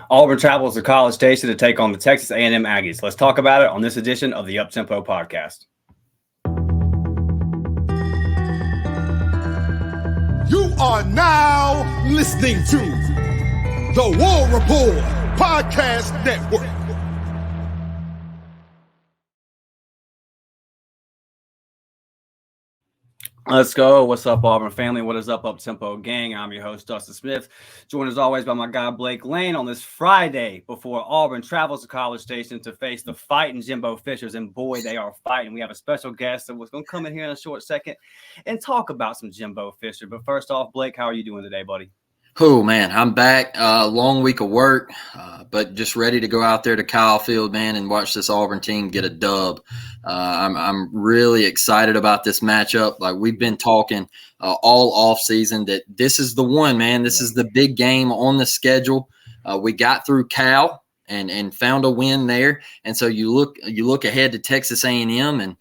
Auburn travels to College Station to take on the Texas A&M Aggies. Let's talk about it on this edition of the Uptempo Podcast. You are now listening to the War Rapport Podcast Network. Let's go. What's up, Auburn family? What is up, Uptempo gang? I'm your host, Dustin Smith, joined as always by my guy, Blake Lane, on this Friday before Auburn travels to College Station to face the fighting Jimbo Fishers. And boy, they are fighting. We have a special guest that was going to come in here in a short second and talk about some Jimbo Fisher. But first off, Blake, how are you doing today, buddy? Oh, man, I'm back. Long week of work, but just ready to go out there to Kyle Field, man, and watch this Auburn team get a dub. I'm really excited about this matchup. Like, we've been talking all off season that this is the one, man. This is the big game on the schedule. We got through Cal and found a win there, and so you look ahead to Texas A&M, and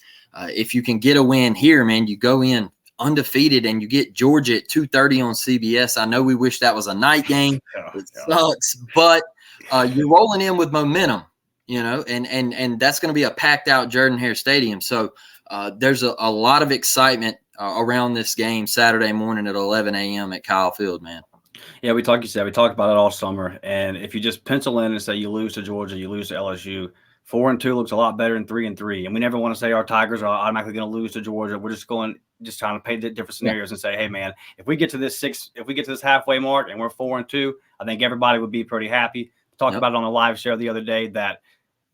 if you can get a win here, man, you go in undefeated and you get Georgia at 2:30 on CBS. I know we wish that was a night game. It sucks, but you're rolling in with momentum, and that's going to be a packed out Jordan-Hare Stadium. So there's a lot of excitement around this game Saturday morning at 11 a.m. at Kyle Field, man. Yeah, we talked about it all summer. And if you just pencil in and say you lose to Georgia, you lose to LSU, 4-2 looks a lot better than 3-3. And we never want to say our Tigers are automatically going to lose to Georgia. We're just trying to paint the different scenarios and say, hey, man, if we get to this halfway mark and we're 4-2, I think everybody would be pretty happy. We talked about it on a live show the other day that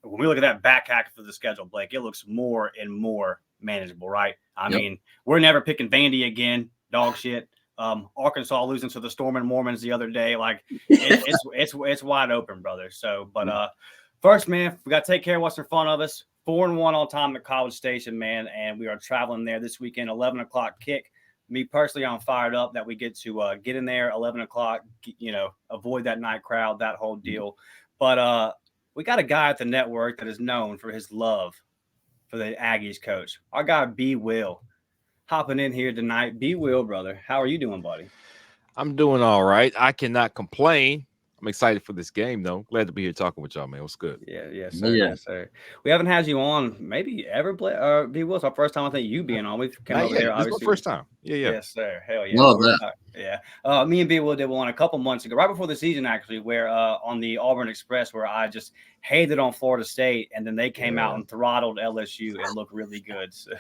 when we look at that back half of the schedule, Blake, it looks more and more manageable, right? I mean, we're never picking Vandy again, dog shit. Arkansas losing to the Stormin' Mormons the other day, like it's wide open, brother. So, but first, man, we got to take care of what's in front of us. 4-1 on time at College Station, man, and we are traveling there this weekend, 11 o'clock kick. Me personally, I'm fired up that we get to get in there 11 o'clock, avoid that night crowd, that whole deal. But we got a guy at the network that is known for his love for the Aggies coach. Our guy, B Wil, hopping in here tonight. B Wil, brother, how are you doing, buddy? I'm doing all right. I cannot complain. I'm excited for this game, though. Glad to be here talking with y'all, man. What's good? Yes, sir. We haven't had you on maybe ever, B Wil. It's our first time I think you being on. We've come over there, obviously. This is my first time. Yeah. Yes, sir. Hell yeah. Love that. Yeah. Me and B Wil did one a couple months ago, right before the season, actually, where on the Auburn Express, where I just hated on Florida State, and then they came out and throttled LSU and looked really good. So.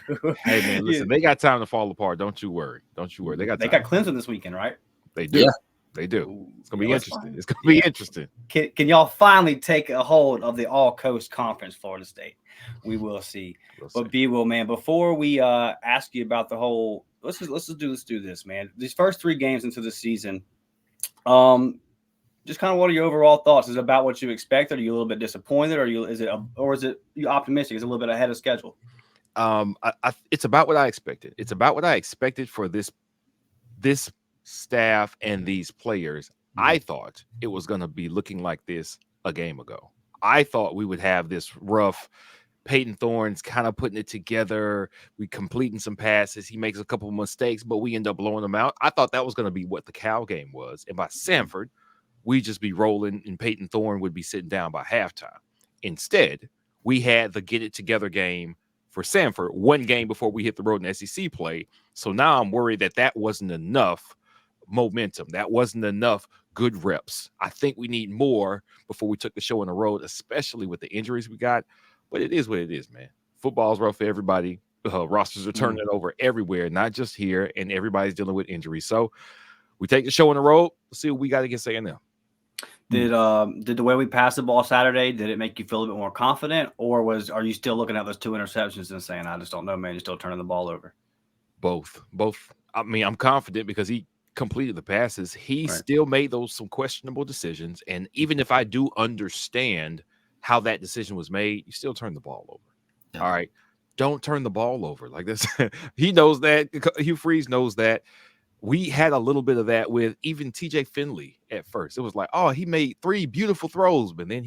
Hey, man, listen, they got time to fall apart. Don't you worry. They got Clemson this weekend, right? They do. Yeah. They do. It's gonna be interesting. It's gonna be interesting. Can y'all finally take a hold of the All Coast Conference, Florida State? We will see. But B Wil, man, before we ask you about the whole, let's do this, man. These first 3 games into the season, just kind of what are your overall thoughts? Is it about what you expected? Are you a little bit disappointed? Is it you optimistic? Is it a little bit ahead of schedule? It's about what I expected. It's about what I expected for this staff and these players. I thought it was going to be looking like this a game ago. I thought we would have this rough Peyton Thorne's kind of putting it together. We completing some passes. He makes a couple of mistakes, but we end up blowing them out. I thought that was going to be what the Cal game was. And by Samford, we'd just be rolling and Peyton Thorne would be sitting down by halftime. Instead, we had the get it together game for Samford one game before we hit the road in SEC play. So now I'm worried that wasn't enough momentum. That wasn't enough good reps. I think we need more before we took the show on the road, especially with the injuries we got. But it is what it is, man. Football's rough for everybody. Rosters are turning over everywhere, not just here, and everybody's dealing with injuries. So we take the show on the road. Let's see what we got against A&M. Did the way we passed the ball Saturday, did it make you feel a bit more confident, or are you still looking at those 2 interceptions and saying, I just don't know, man, you're still turning the ball over? Both. I mean, I'm confident because he completed the passes. He still made some questionable decisions. And even if I do understand how that decision was made, you still turn the ball over. Yeah. All right. Don't turn the ball over like this. He knows that. Hugh Freeze knows that. We had a little bit of that with even TJ Finley at first. It was like, oh, he made 3 beautiful throws, but then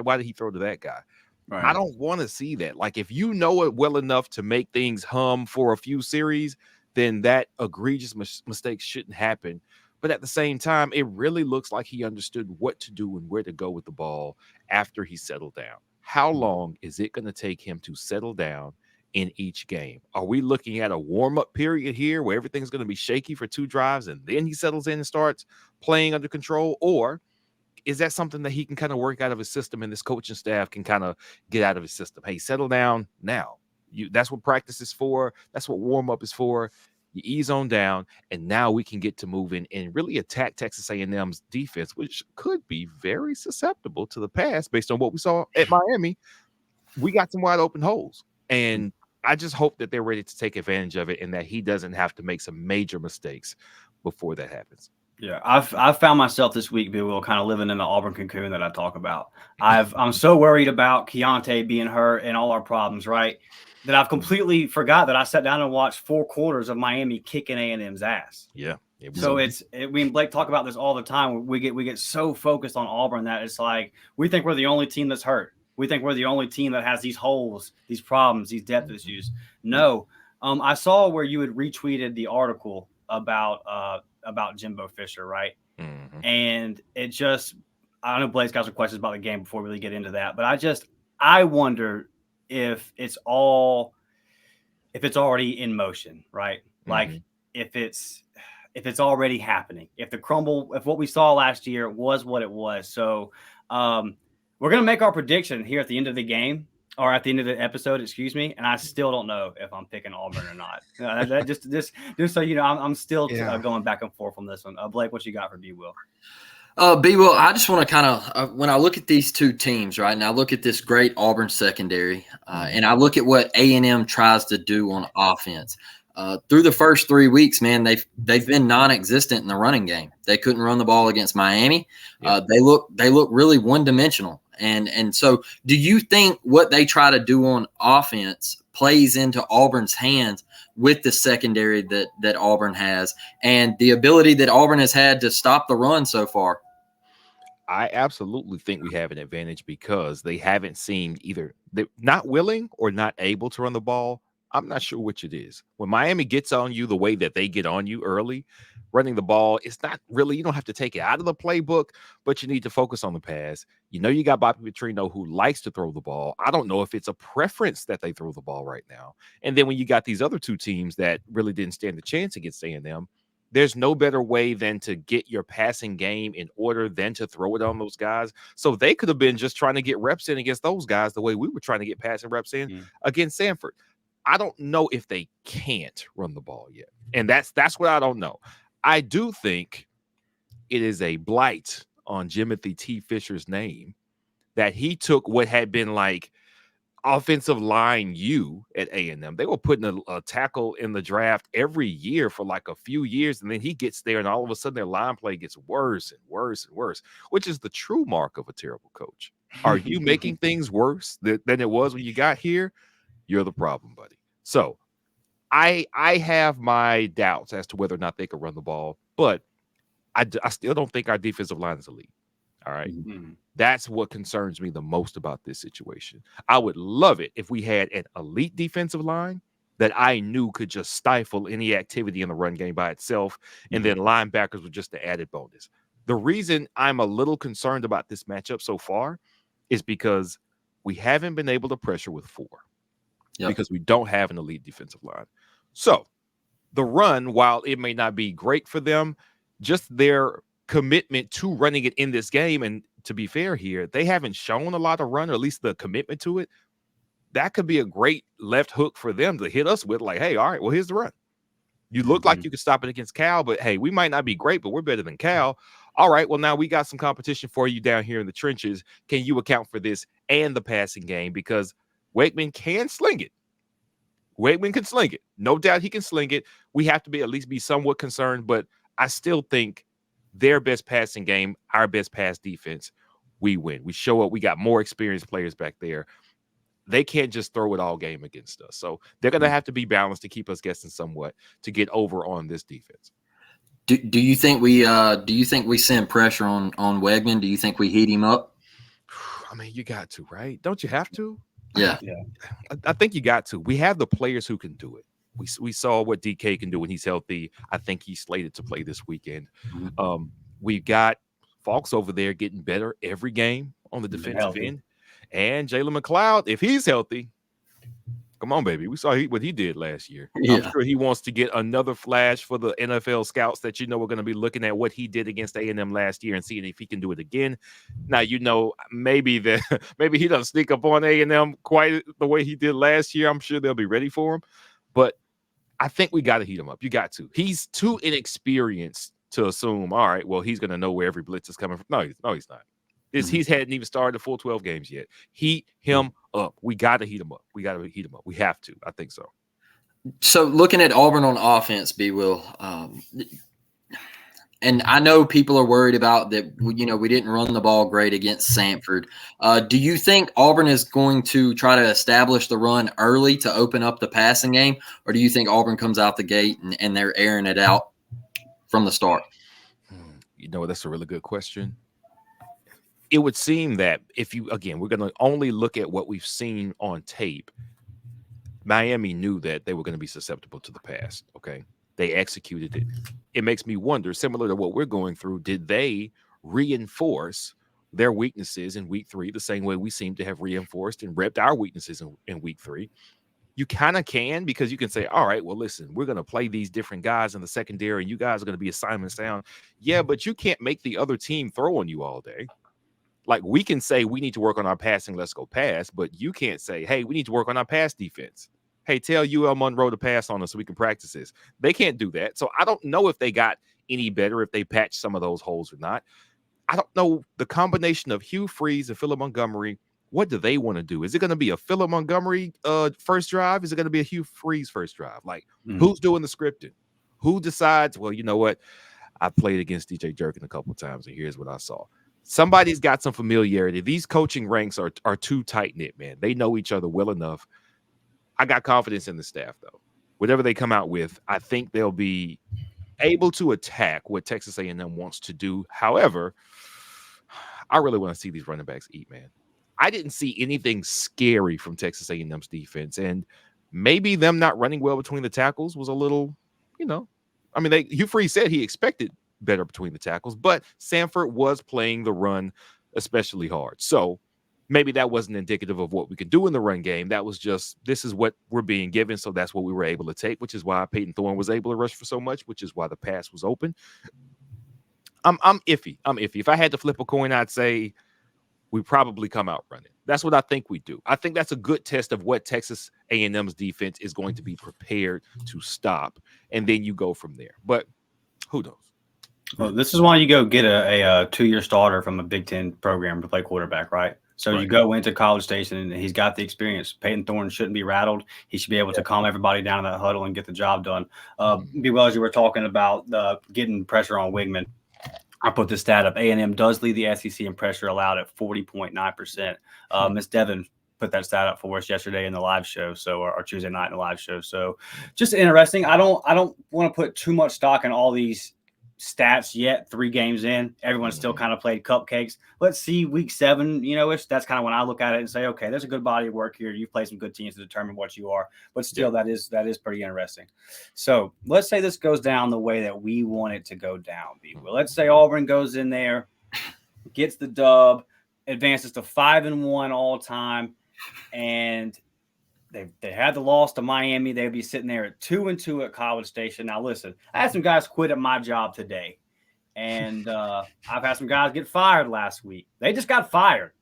why did he throw to that guy? Right. I don't want to see that. Like, if you know it well enough to make things hum for a few series, then that egregious mistake shouldn't happen. But at the same time, it really looks like he understood what to do and where to go with the ball after he settled down. How long is it going to take him to settle down in each game? Are we looking at a warm-up period here where everything's going to be shaky for 2 drives and then he settles in and starts playing under control? Or is that something that he can kind of work out of his system and this coaching staff can kind of get out of his system? Hey, settle down now. That's what practice is for. That's what warm-up is for. You ease on down, and now we can get to moving and really attack Texas A&M's defense, which could be very susceptible to the pass based on what we saw at Miami. We got some wide open holes, and I just hope that they're ready to take advantage of it and that he doesn't have to make some major mistakes before that happens. Yeah, I've found myself this week, B Wil, kind of living in the Auburn cocoon that I talk about. I'm so worried about Keontae being hurt and all our problems, right? That I've completely forgot that I sat down and watched 4 quarters of Miami kicking A&M's ass. Yeah. So we and Blake talk about this all the time. We get so focused on Auburn that it's like we think we're the only team that's hurt. We think we're the only team that has these holes, these problems, these depth issues. No, I saw where you had retweeted the article about Jimbo Fisher, right? Mm-hmm. And it just, I know Blake's got some questions about the game before we really get into that, but I wonder if it's already in motion, right? Like if it's already happening, if what we saw last year was what it was. So we're going to make our prediction here at the end of the game or at the end of the episode, excuse me. And I still don't know if I'm picking Auburn or not. Just so you know, I'm still going back and forth on this one. Blake, what you got for B Wil? B Wil, I just want to kind of when I look at these 2 teams, right, and I look at this great Auburn secondary, and I look at what A&M tries to do on offense. Through the first 3 weeks, man, they've been non-existent in the running game. They couldn't run the ball against Miami. They look really one-dimensional. And so, do you think what they try to do on offense plays into Auburn's hands with the secondary that Auburn has and the ability that Auburn has had to stop the run so far? I absolutely think we have an advantage because they haven't seen either they're not willing or not able to run the ball. I'm not sure which it is. When Miami gets on you the way that they get on you early, running the ball, it's not really, you don't have to take it out of the playbook, but you need to focus on the pass. You know, you got Bobby Petrino who likes to throw the ball. I don't know if it's a preference that they throw the ball right now. And then when you got these other 2 teams that really didn't stand a chance against A&M, there's no better way than to get your passing game in order than to throw it on those guys. So they could have been just trying to get reps in against those guys the way we were trying to get passing reps in against Sanford. I don't know if they can't run the ball yet. And that's what I don't know. I do think it is a blight on Jimothy T. Fisher's name that he took what had been like offensive line U at A&M. They were putting a tackle in the draft every year for like a few years, and then he gets there, and all of a sudden their line play gets worse and worse and worse, which is the true mark of a terrible coach. Are you making things worse than it was when you got here? You're the problem, buddy. So I have my doubts as to whether or not they can run the ball, but I still don't think our defensive line is elite. All right. Mm-hmm. That's what concerns me the most about this situation. I would love it if we had an elite defensive line that I knew could just stifle any activity in the run game by itself, and then linebackers were just the added bonus. The reason I'm a little concerned about this matchup so far is because we haven't been able to pressure with 4 because we don't have an elite defensive line. So the run, while it may not be great for them, just their commitment to running it in this game, and to be fair here, they haven't shown a lot of run, or at least the commitment to it. That could be a great left hook for them to hit us with, like, hey, all right, well, here's the run. You look like you could stop it against Cal, but hey, we might not be great, but we're better than Cal. All right, well, now we got some competition for you down here in the trenches. Can you account for this and the passing game? Because Wakeman can sling it. Wakeman can sling it. No doubt he can sling it. We have to at least be somewhat concerned, but I still think their best passing game, our best pass defense, we win. We show up. We got more experienced players back there. They can't just throw it all game against us. So they're going to have to be balanced to keep us guessing somewhat to get over on this defense. Do you think we send pressure on Wegman? Do you think we heat him up? I mean, you got to, right? Don't you have to? Yeah. I think you got to. We have the players who can do it. We saw what DK can do when he's healthy. I think he's slated to play this weekend. We've got Falks over there getting better every game on the defensive end. And Jalen McLeod, if he's healthy, come on, baby. We saw what he did last year. Yeah. I'm sure he wants to get another flash for the NFL scouts that we're going to be looking at what he did against A&M last year and seeing if he can do it again. Now, maybe he doesn't sneak up on A&M quite the way he did last year. I'm sure they'll be ready for him. But I think we got to heat him up. You got to. He's too inexperienced to assume, all right, well, he's going to know where every blitz is coming from. No, he's not. He hadn't even started the full 12 games yet. Heat him up. We got to heat him up. We have to. I think so. So looking at Auburn on offense, B Wil, and I know people are worried about that. We didn't run the ball great against Samford. Do you think Auburn is going to try to establish the run early to open up the passing game, or do you think Auburn comes out the gate and they're airing it out from the start? That's a really good question. It would seem that we're going to only look at what we've seen on tape. Miami knew that they were going to be susceptible to the pass. Okay. They executed it. It makes me wonder, similar to what we're going through, did they reinforce their weaknesses in week 3 the same way we seem to have reinforced and repped our weaknesses in week 3? You kind of can, because you can say, all right, well, listen, we're going to play these different guys in the secondary and you guys are going to be assignment sound. Yeah, but you can't make the other team throw on you all day. Like, we can say we need to work on our passing, let's go pass, but you can't say, hey, we need to work on our pass defense. Hey, tell UL Monroe to pass on us so we can practice this. They can't do that. So I don't know if they got any better, if they patched some of those holes or not. I don't know the combination of Hugh Freeze and Phillip Montgomery. What do they want to do? Is it going to be a Phillip Montgomery first drive? Is it going to be a Hugh Freeze first drive? Like, who's doing the scripting? Who decides, well, you know what? I've played against DJ Jerkin a couple of times, and here's what I saw. Somebody's got some familiarity. These coaching ranks are too tight-knit, man. They know each other well enough. I got confidence in the staff, though. Whatever they come out with, I think they'll be able to attack what Texas A&M wants to do. However, I really want to see these running backs eat, man. I didn't see anything scary from Texas A&M's defense, and maybe them not running well between the tackles was a little, Hugh Freeze said he expected better between the tackles, but Samford was playing the run especially hard. So maybe that wasn't indicative of what we could do in the run game. That was just, this is what we're being given, so that's what we were able to take, which is why Peyton Thorne was able to rush for so much, which is why the pass was open. I'm iffy. If I had to flip a coin, I'd say we probably come out running. That's what I think we do. I think that's a good test of what Texas A&M's defense is going to be prepared to stop, and then you go from there. But who knows? Well, this is why you go get a 2-year starter from a Big Ten program to play quarterback, right? So You go into College Station and he's got the experience. Peyton Thorne shouldn't be rattled. He should be able to calm everybody down in that huddle and get the job done. B Wil, as you were talking about getting pressure on Wigman, I put this stat up. A&M does lead the SEC in pressure allowed at 40.9%. Miss Devin put that stat up for us yesterday in the live show, or Tuesday night in the live show. So just interesting. I don't want to put too much stock in all these stats yet. 3 games in, everyone's still kind of played cupcakes. Let's see week 7, that's kind of when I look at it and say, okay, there's a good body of work here. You've played some good teams to determine what you are, but still that is pretty interesting. So let's say this goes down the way that we want it to go down. Well, let's say Auburn goes in there, gets the dub, advances to 5-1 all time, and they had the loss to Miami. They'd be sitting there at 2-2 at College Station. Now, listen, I had some guys quit at my job today, and I've had some guys get fired last week. They just got fired.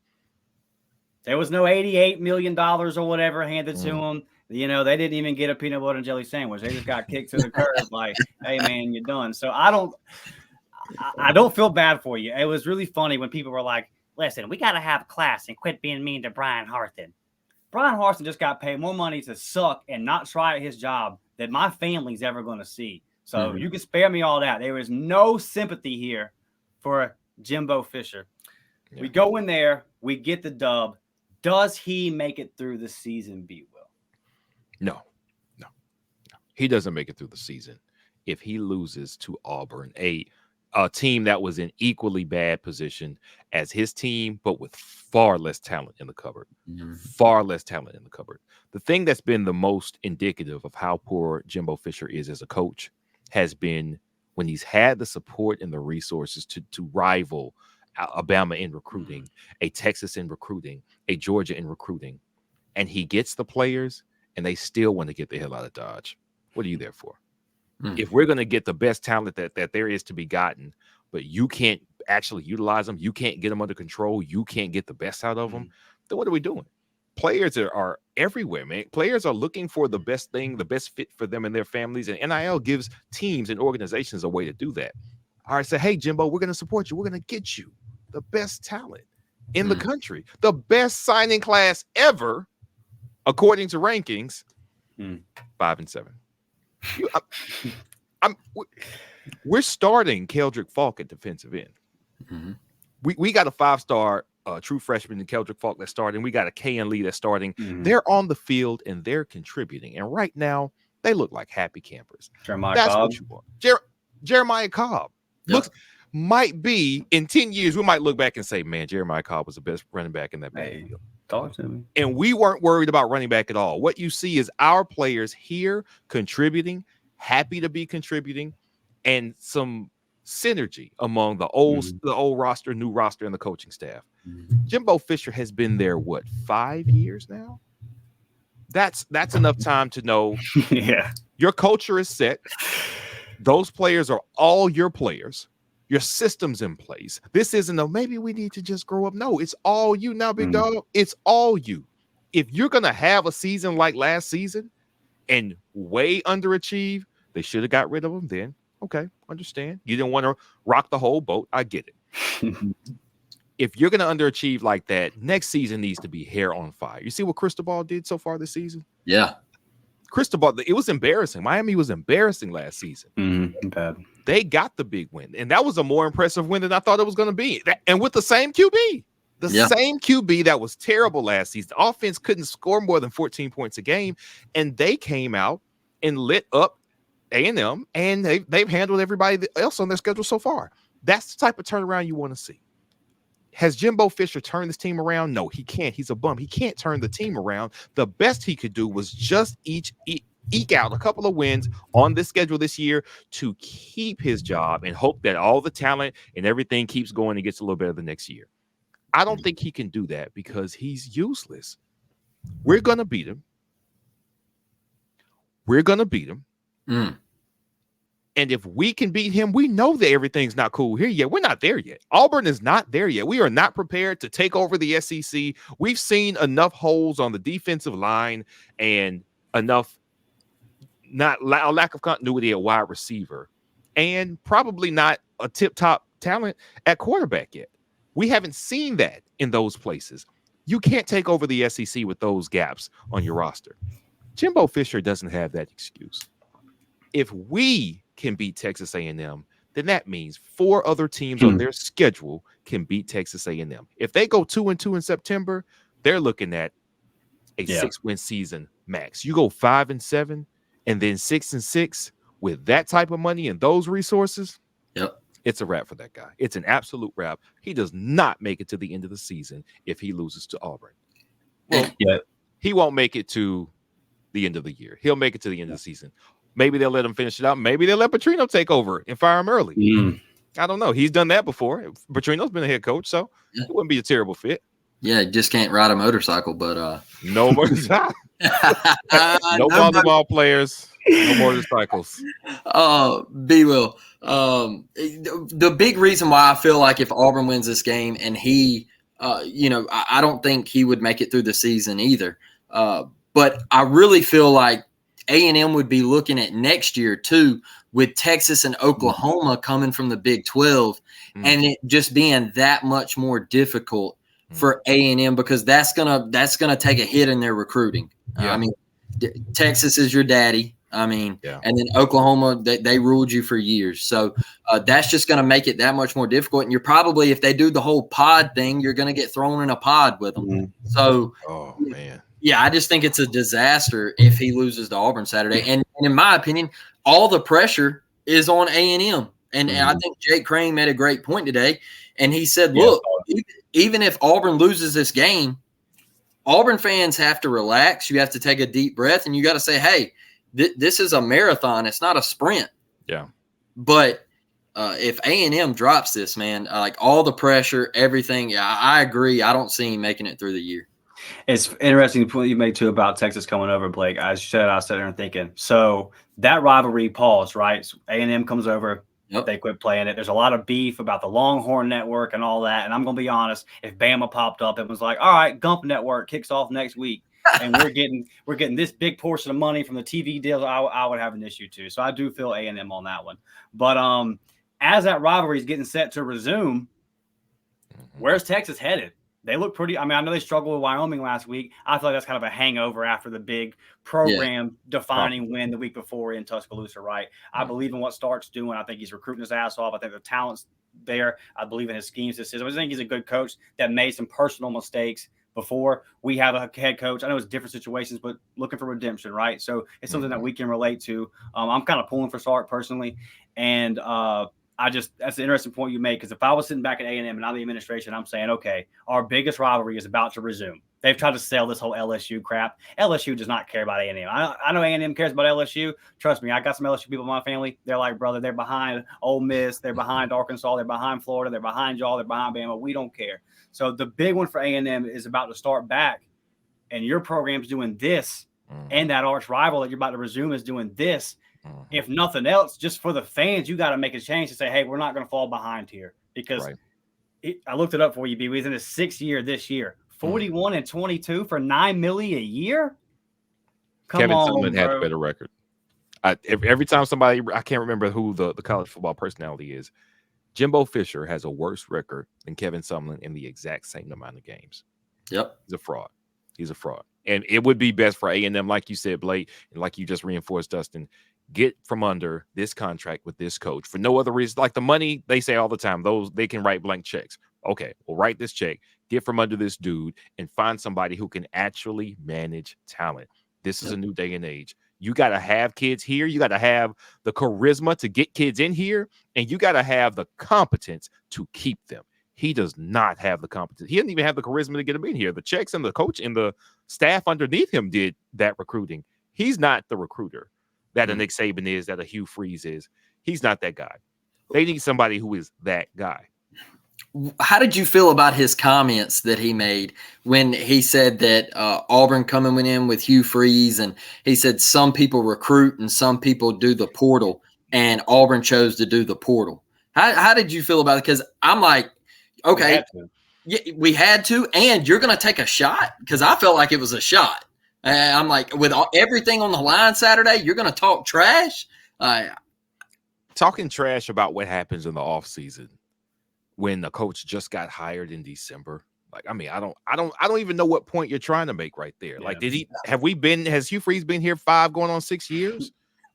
There was no $88 million or whatever handed to them. They didn't even get a peanut butter and jelly sandwich. They just got kicked to the curb like, hey, man, you're done. So I don't feel bad for you. It was really funny when people were like, listen, we got to have class and quit being mean to Brian Harthan. Brian Harthan just got paid more money to suck and not try at his job than my family's ever going to see. So you can spare me all that. There is no sympathy here for Jimbo Fisher. Yeah. We go in there, we get the dub. Does he make it through the season, B Wil? No. He doesn't make it through the season if he loses to Auburn, a a team that was in equally bad position as his team, but with far less talent in the cupboard. Far less talent in the cupboard. The thing that's been the most indicative of how poor Jimbo Fisher is as a coach has been when he's had the support and the resources to rival Alabama in recruiting, a Texas in recruiting, a Georgia in recruiting, and he gets the players and they still want to get the hell out of Dodge. What are you there for? If we're going to get the best talent that there is to be gotten, but you can't actually utilize them, you can't get them under control, you can't get the best out of them, then what are we doing? Players are everywhere, man. Players are looking for the best thing, the best fit for them and their families, and NIL gives teams and organizations a way to do that. All right, say, hey, Jimbo, we're going to support you. We're going to get you the best talent in the country, the best signing class ever, according to rankings, 5 and 7. We're starting Keldrick Falk at defensive end. We got a 5-star true freshman in Keldrick Falk that's starting. We got a K.N. Lee that's starting. They're on the field and they're contributing. And right now, they look like happy campers. That's Cobb. what you want. Jeremiah Cobb might be in 10 years. We might look back and say, man, Jeremiah Cobb was the best running back in that backfield. Talk to me. And we weren't worried about running back at all. What you see is our players here contributing, happy to be contributing, and some synergy among the old roster, new roster, and the coaching staff. Jimbo Fisher has been there, 5 years now? That's enough time to know your culture is set. Those players are all your players. Your system's in place. This isn't maybe we need to just grow up. No, it's all you now, big dog. It's all you. If you're going to have a season like last season and way underachieve, they should have got rid of him then. Okay, understand. You didn't want to rock the whole boat. I get it. If you're going to underachieve like that, next season needs to be hair on fire. You see what Cristobal did so far this season? Yeah. Cristobal, it was embarrassing. Miami was embarrassing last season. Bad. They got the big win, and that was a more impressive win than I thought it was going to be. And with the same QB, same QB that was terrible last season. The offense couldn't score more than 14 points a game, and they came out and lit up A&M, and they've handled everybody else on their schedule so far. That's the type of turnaround you want to see. Has Jimbo Fisher turned this team around? No, he can't. He's a bum. He can't turn the team around. The best he could do was just eke out a couple of wins on this schedule this year to keep his job and hope that all the talent and everything keeps going and gets a little better the next year. I don't think he can do that because he's useless. We're going to beat him. And if we can beat him, we know that everything's not cool here yet. We're not there yet. Auburn is not there yet. We are not prepared to take over the SEC. We've seen enough holes on the defensive line and enough a lack of continuity at wide receiver, and probably not a tip-top talent at quarterback yet. We haven't seen that in those places. You can't take over the SEC with those gaps on your roster. Jimbo Fisher doesn't have that excuse. If we can beat Texas A&M, then that means 4 other teams on their schedule can beat Texas A&M. If they go 2-2 in September, they're looking at a 6-win season max. You go 5 and 7 and then 6 and 6 with that type of money and those resources. It's a wrap for that guy. It's an absolute wrap. He does not make it to the end of the season if he loses to Auburn. Well, he won't make it to the end of the year. He'll make it to the end of the season. Maybe they'll let him finish it out. Maybe they'll let Petrino take over and fire him early. I don't know. He's done that before. Petrino's been a head coach, so it wouldn't be a terrible fit. Yeah, you just can't ride a motorcycle, but no motorcycle. No volleyball players, no motorcycles. B Wil. The big reason why I feel like if Auburn wins this game and he, I don't think he would make it through the season either. But I really feel like A&M would be looking at next year too, with Texas and Oklahoma coming from the Big 12, and it just being that much more difficult for A&M because that's gonna take a hit in their recruiting. I mean, Texas is your daddy. And then Oklahoma, they ruled you for years. So that's just going to make it that much more difficult. And you're probably, if they do the whole pod thing, you're going to get thrown in a pod with them. So, I just think it's a disaster if he loses to Auburn Saturday. And in my opinion, all the pressure is on A&M And I think Jake Crane made a great point today. And he said, Yeah, look, even if Auburn loses this game, Auburn fans have to relax. You have to take a deep breath, and you got to say, hey, this is a marathon. It's not a sprint. Yeah. But if A&M drops this, man, like all the pressure, everything, I agree. I don't see him making it through the year. It's interesting point you made too about Texas coming over, Blake. As you said, I sat there and thinking. So that rivalry paused, right? So A&M comes over. Yep. They quit playing it. There's a lot of beef about the Longhorn Network and all that. And I'm going to be honest, if Bama popped up and was like, all right, Gump Network kicks off next week, and we're getting this big portion of money from the TV deals, I would have an issue too. So I do feel A&M on that one. But as that rivalry is getting set to resume, where's Texas headed? They look pretty. I mean, I know they struggled with Wyoming last week. I feel like that's kind of a hangover after the big program-defining win the week before in Tuscaloosa, right? I believe in what Stark's doing. I think he's recruiting his ass off. I think the talent's there. I believe in his schemes, his system. I think he's a good coach that made some personal mistakes before. We have a head coach. I know it's different situations, but looking for redemption, right? So it's something that we can relate to. I'm kind of pulling for Stark personally, and that's an interesting point you made, because if I was sitting back at A&M and I'm the administration, I'm saying, okay, our biggest rivalry is about to resume. They've tried to sell this whole LSU crap. LSU does not care about A&M. I know A&M cares about LSU. Trust me, I got some LSU people in my family. They're like, brother, they're behind Ole Miss. They're behind Arkansas. They're behind Florida. They're behind y'all. They're behind Bama. We don't care. So the big one for A&M is about to start back, and your program's doing this, and that arch rival that you're about to resume is doing this. If nothing else, just for the fans, you got to make a change to say, hey, we're not going to fall behind here, because I looked it up for you, B. He's in his 6th year this year, 41-22 for $9 million a year. Kevin Sumlin had a better record. Every time somebody, I can't remember who the college football personality is, Jimbo Fisher has a worse record than Kevin Sumlin in the exact same amount of games. Yep. He's a fraud. And it would be best for A&M, like you said, Blake, and like you just reinforced, Dustin, get from under this contract with this coach for no other reason. Like the money, they say all the time, they can write blank checks. Okay, well, write this check, get from under this dude, and find somebody who can actually manage talent. This is a new day and age. You got to have kids here. You got to have the charisma to get kids in here, and you got to have the competence to keep them. He does not have the competence. He doesn't even have the charisma to get them in here. The checks and the coach and the staff underneath him did that recruiting. He's not the recruiter that a Nick Saban is, that a Hugh Freeze is. He's not that guy. They need somebody who is that guy. How did you feel about his comments that he made when he said that Auburn coming in with Hugh Freeze, and he said some people recruit and some people do the portal, and Auburn chose to do the portal? How did you feel about it? Because I'm like, okay, we had to, and you're going to take a shot? Because I felt like it was a shot. I'm like, with everything on the line Saturday, you're going to talk trash? Talking trash about what happens in the offseason when the coach just got hired in December. Like, I mean, I don't even know what point you're trying to make right there. Like, has Hugh Freeze been here 5 going on 6 years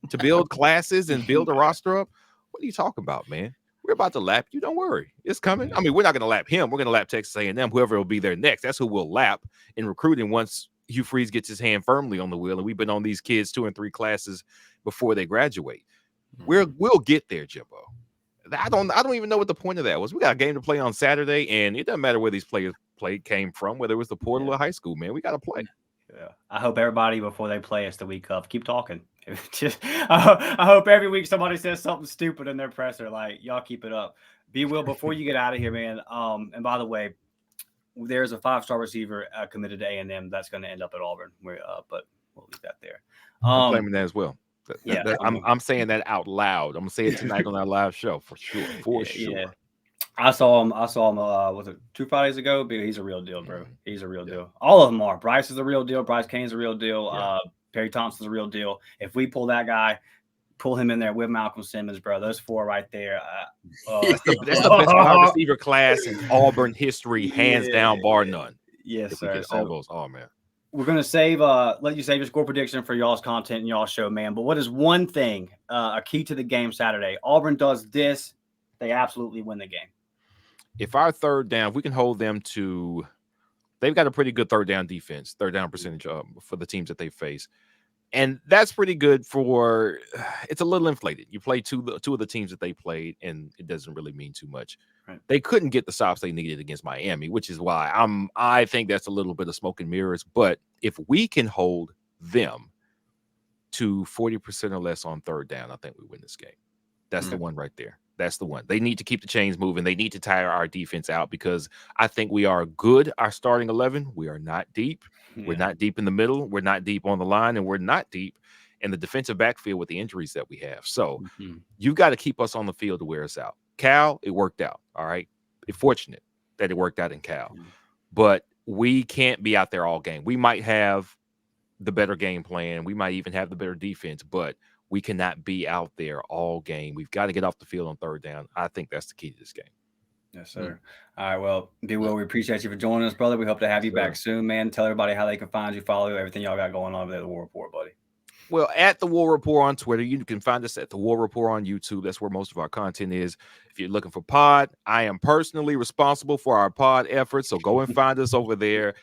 to build classes and build a roster up? What are you talking about, man? We're about to lap you. Don't worry. It's coming. I mean, we're not going to lap him. We're going to lap Texas A&M, whoever will be there next. That's who we'll lap in recruiting once Hugh Freeze gets his hand firmly on the wheel. And we've been on these kids 2 and 3 classes before they graduate. We'll get there, Jimbo. I don't even know what the point of that was. We got a game to play on Saturday, and it doesn't matter where these players came from, whether it was the portal or high school, man. We got to play. Yeah. I hope everybody, before they play us the week up, keep talking. I hope every week somebody says something stupid in their presser, like, y'all keep it up. B Wil, before you get out of here, man. And by the way, there's a 5-star receiver committed to A&M that's going to end up at Auburn. But we'll leave that there. I'm claiming that as well. I'm saying that out loud. I'm gonna say it tonight on our live show for sure. Yeah. I saw him. Was it 2 Fridays ago? But he's a real deal, bro. He's a real deal. All of them are. Bryce is a real deal. Bryce Kane's a real deal. Perry Thompson's a real deal. If we pull that guy, pull him in there with Malcolm Simmons, bro. Those 4 right there. That's the best wide receiver class in Auburn history, hands down, bar none. Yes, sir. All those. Oh man. We're going to let you save your score prediction for y'all's content and y'all's show, man. But what is one thing, a key to the game Saturday? Auburn does this, they absolutely win the game. If our third down, if we can hold them to, they've got a pretty good third down defense, third down percentage for the teams that they face. And that's pretty good for it's a little inflated. You play two of the teams that they played, and it doesn't really mean too much. Right. They couldn't get the stops they needed against Miami, which is why I think that's a little bit of smoke and mirrors. But if we can hold them to 40% or less on third down, I think we win this game. That's the one right there. That's the one. They need to keep the chains moving. They need to tire our defense out because I think we are good. Our starting 11, we are not deep. Yeah. We're not deep in the middle. We're not deep on the line, and we're not deep in the defensive backfield with the injuries that we have. So you've got to keep us on the field to wear us out. Cal, it worked out. All right. It's fortunate that it worked out in Cal. But we can't be out there all game. We might have the better game plan. We might even have the better defense, but we cannot be out there all game. We've got to get off the field on third down. I think that's the key to this game. Yes, sir. All right. Well, B Wil, we appreciate you for joining us, brother. We hope to have you back soon, man. Tell everybody how they can find you, follow you, everything y'all got going on over there at the War Report, buddy. Well, at the War Report on Twitter, you can find us at the War Report on YouTube. That's where most of our content is. If you're looking for pod, I am personally responsible for our pod efforts, so go and find us over there.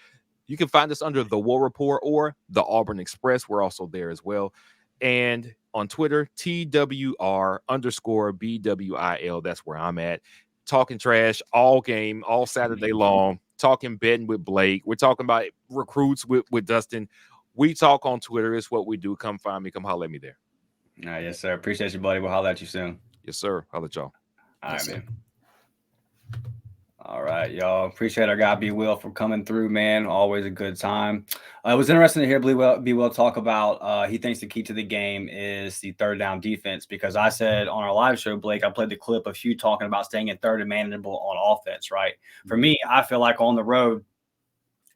You can find us under the War Report or the Auburn Express. We're also there as well. And on Twitter, TWR_BWIL. That's where I'm at. Talking trash all game, all Saturday long. Talking betting with Blake. We're talking about recruits with Dustin. We talk on Twitter. It's what we do. Come find me. Come holler at me there. All right, yes, sir. Appreciate you, buddy. We'll holler at you soon. Yes, sir. Holler at y'all. All right, man. All right, y'all. Appreciate our guy B Wil for coming through, man. Always a good time. It was interesting to hear B Wil talk about he thinks the key to the game is the third down defense, because I said on our live show, Blake, I played the clip of you talking about staying in third and manageable on offense, right? For me, I feel like on the road,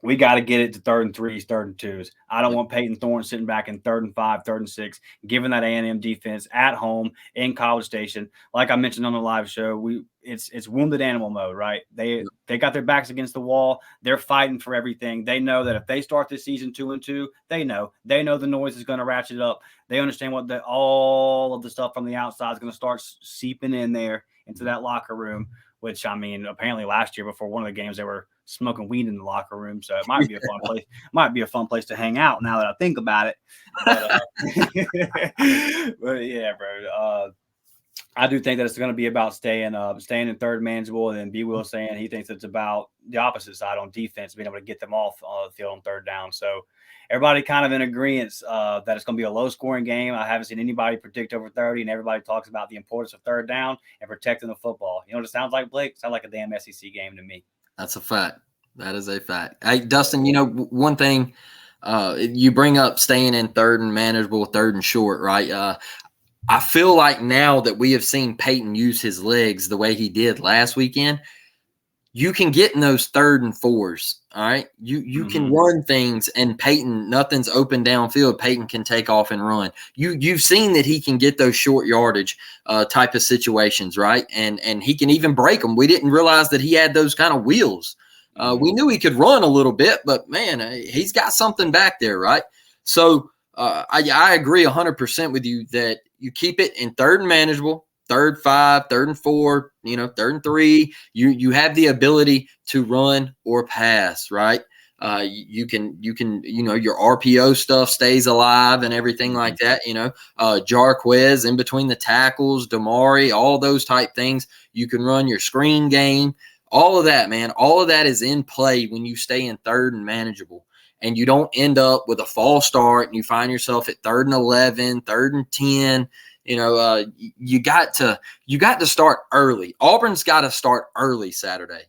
we got to get it to 3rd and 3s, 3rd and 2s. I don't want Peyton Thorne sitting back in 3rd and 5, 3rd and 6, giving that A&M defense at home in College Station. Like I mentioned on the live show, it's wounded animal mode, right? They got their backs against the wall. They're fighting for everything. They know that if they start this season 2-2, they know the noise is going to ratchet up. They understand all of the stuff from the outside is going to start seeping in there into that locker room, which, I mean, apparently last year before one of the games, they were smoking weed in the locker room, so it might be a fun place. Might be a fun place to hang out now that I think about it. But yeah, bro. I do think that it's going to be about staying in third manageable, and then B Wil saying he thinks it's about the opposite side on defense, being able to get them off the field on third down. So everybody kind of in agreement that it's going to be a low-scoring game. I haven't seen anybody predict over 30, and everybody talks about the importance of third down and protecting the football. You know what it sounds like, Blake? It sounds like a damn SEC game to me. That's a fact. That is a fact. Hey, Dustin, one thing, you bring up staying in third and manageable, third and short, right? I feel like now that we have seen Peyton use his legs the way he did last weekend, you can get in those 3rd and 4s, all right? You can run things, and Peyton, nothing's open downfield. Peyton can take off and run. You've seen that he can get those short yardage type of situations, right? And he can even break them. We didn't realize that he had those kind of wheels. We knew he could run a little bit, but, man, he's got something back there, right? So I agree 100% with you that you keep it in 3rd and manageable, 3rd 5, 3rd and 4, 3rd and 3. You have the ability to run or pass, right? You can your RPO stuff stays alive and everything like that. Jarquez in between the tackles, Damari, all those type things. You can run your screen game. All of that, man, all of that is in play when you stay in 3rd and manageable, and you don't end up with a false start and you find yourself at 3rd and 11, 3rd and 10. You got to start early. Auburn's got to start early Saturday.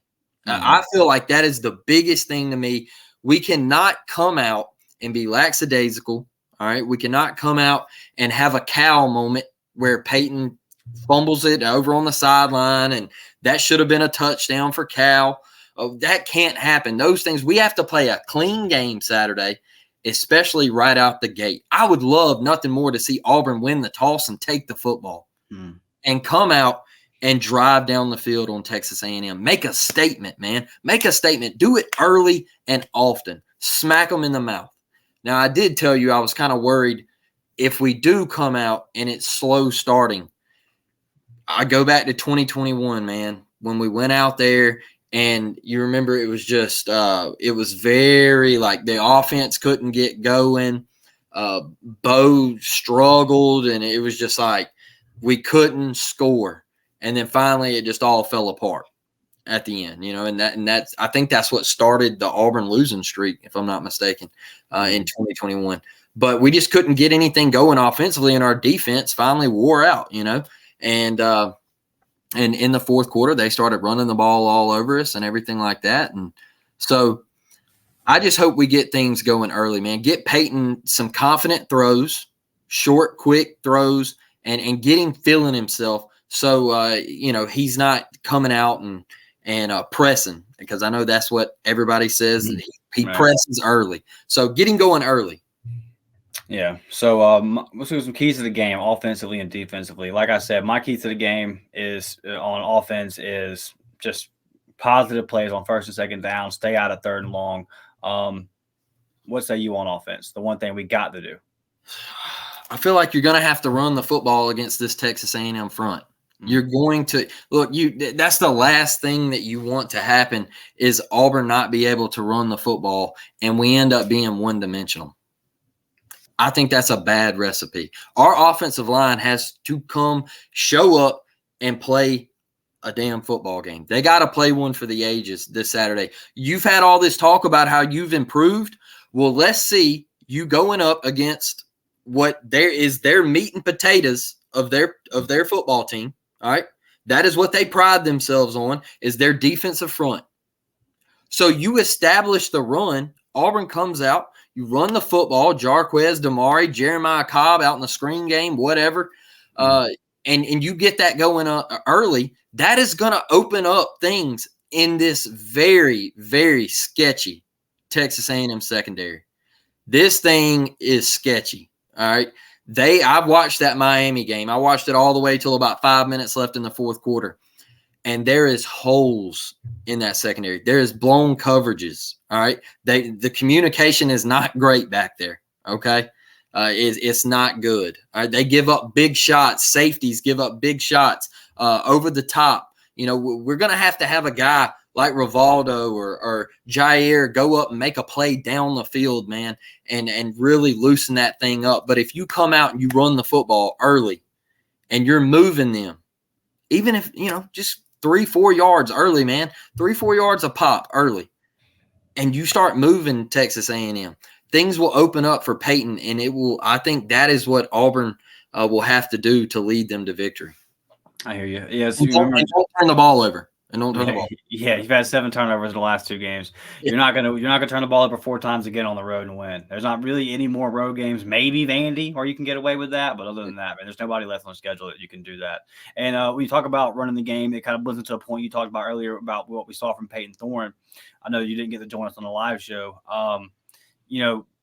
I feel like that is the biggest thing to me. We cannot come out and be lackadaisical. All right. We cannot come out and have a Cal moment where Peyton fumbles it over on the sideline, and that should have been a touchdown for Cal. Oh, that can't happen. Those things, we have to play a clean game Saturday, especially right out the gate. I would love nothing more to see Auburn win the toss and take the football and come out and drive down the field on Texas A&M. Make a statement, man. Make a statement. Do it early and often. Smack them in the mouth. Now, I did tell you I was kind of worried if we do come out and it's slow starting. I go back to 2021, man, when we went out there. And you remember it was just it was very like the offense couldn't get going. Bo struggled, and it was just like we couldn't score. And then finally, it just all fell apart at the end, and that's I think that's what started the Auburn losing streak, if I'm not mistaken, in 2021. But we just couldn't get anything going offensively, and our defense finally wore out, and in the fourth quarter they started running the ball all over us and everything like that. And so I just hope we get things going early, man. Get Peyton some confident throws, short, quick throws, and get him feeling himself. So he's not coming out and pressing, because I know that's what everybody says. He right. presses early. So get him going early. Yeah. So let's do some keys to the game, offensively and defensively. Like I said, my key to the game is on offense is just positive plays on first and second down, stay out of third and long. What say you on offense? The one thing we got to do. I feel like you're going to have to run the football against this Texas A&M front. You're going to look. That's the last thing that you want to happen is Auburn not be able to run the football, and we end up being one-dimensional. I think that's a bad recipe. Our offensive line has to show up and play a damn football game. They got to play one for the ages this Saturday. You've had all this talk about how you've improved. Well, let's see you going up against what there is their meat and potatoes of their football team. All right. That is what they pride themselves on, is their defensive front. So you establish the run. Auburn comes out. You run the football. Jarquez, Damari, Jeremiah Cobb out in the screen game, whatever. And you get that going early. That is going to open up things in this very, very sketchy Texas A&M secondary. This thing is sketchy. All right. I've watched that Miami game. I watched it all the way till about 5 minutes left in the fourth quarter. And there is holes in that secondary. There is blown coverages. All right. The communication is not great back there. Okay. It's not good. All right. They give up big shots. Safeties give up big shots over the top. We're going to have a guy like Rivaldo or Jair go up and make a play down the field, man, and really loosen that thing up. But if you come out and you run the football early and you're moving them, even if, just 3-4 yards early, man, 3-4 yards a pop early, and you start moving Texas A&M, things will open up for Peyton, and I think that is what Auburn will have to do to lead them to victory. I hear you. Yes. And don't turn the ball over. And don't turn the ball. Yeah, you've had 7 turnovers in the last 2 games. You're not gonna turn the ball over 4 times again on the road and win. There's not really any more road games. Maybe Vandy, or you can get away with that. But other than that, man, there's nobody left on the schedule that you can do that. And when you talk about running the game, it kind of blends into a point you talked about earlier about what we saw from Peyton Thorne. I know you didn't get to join us on the live show.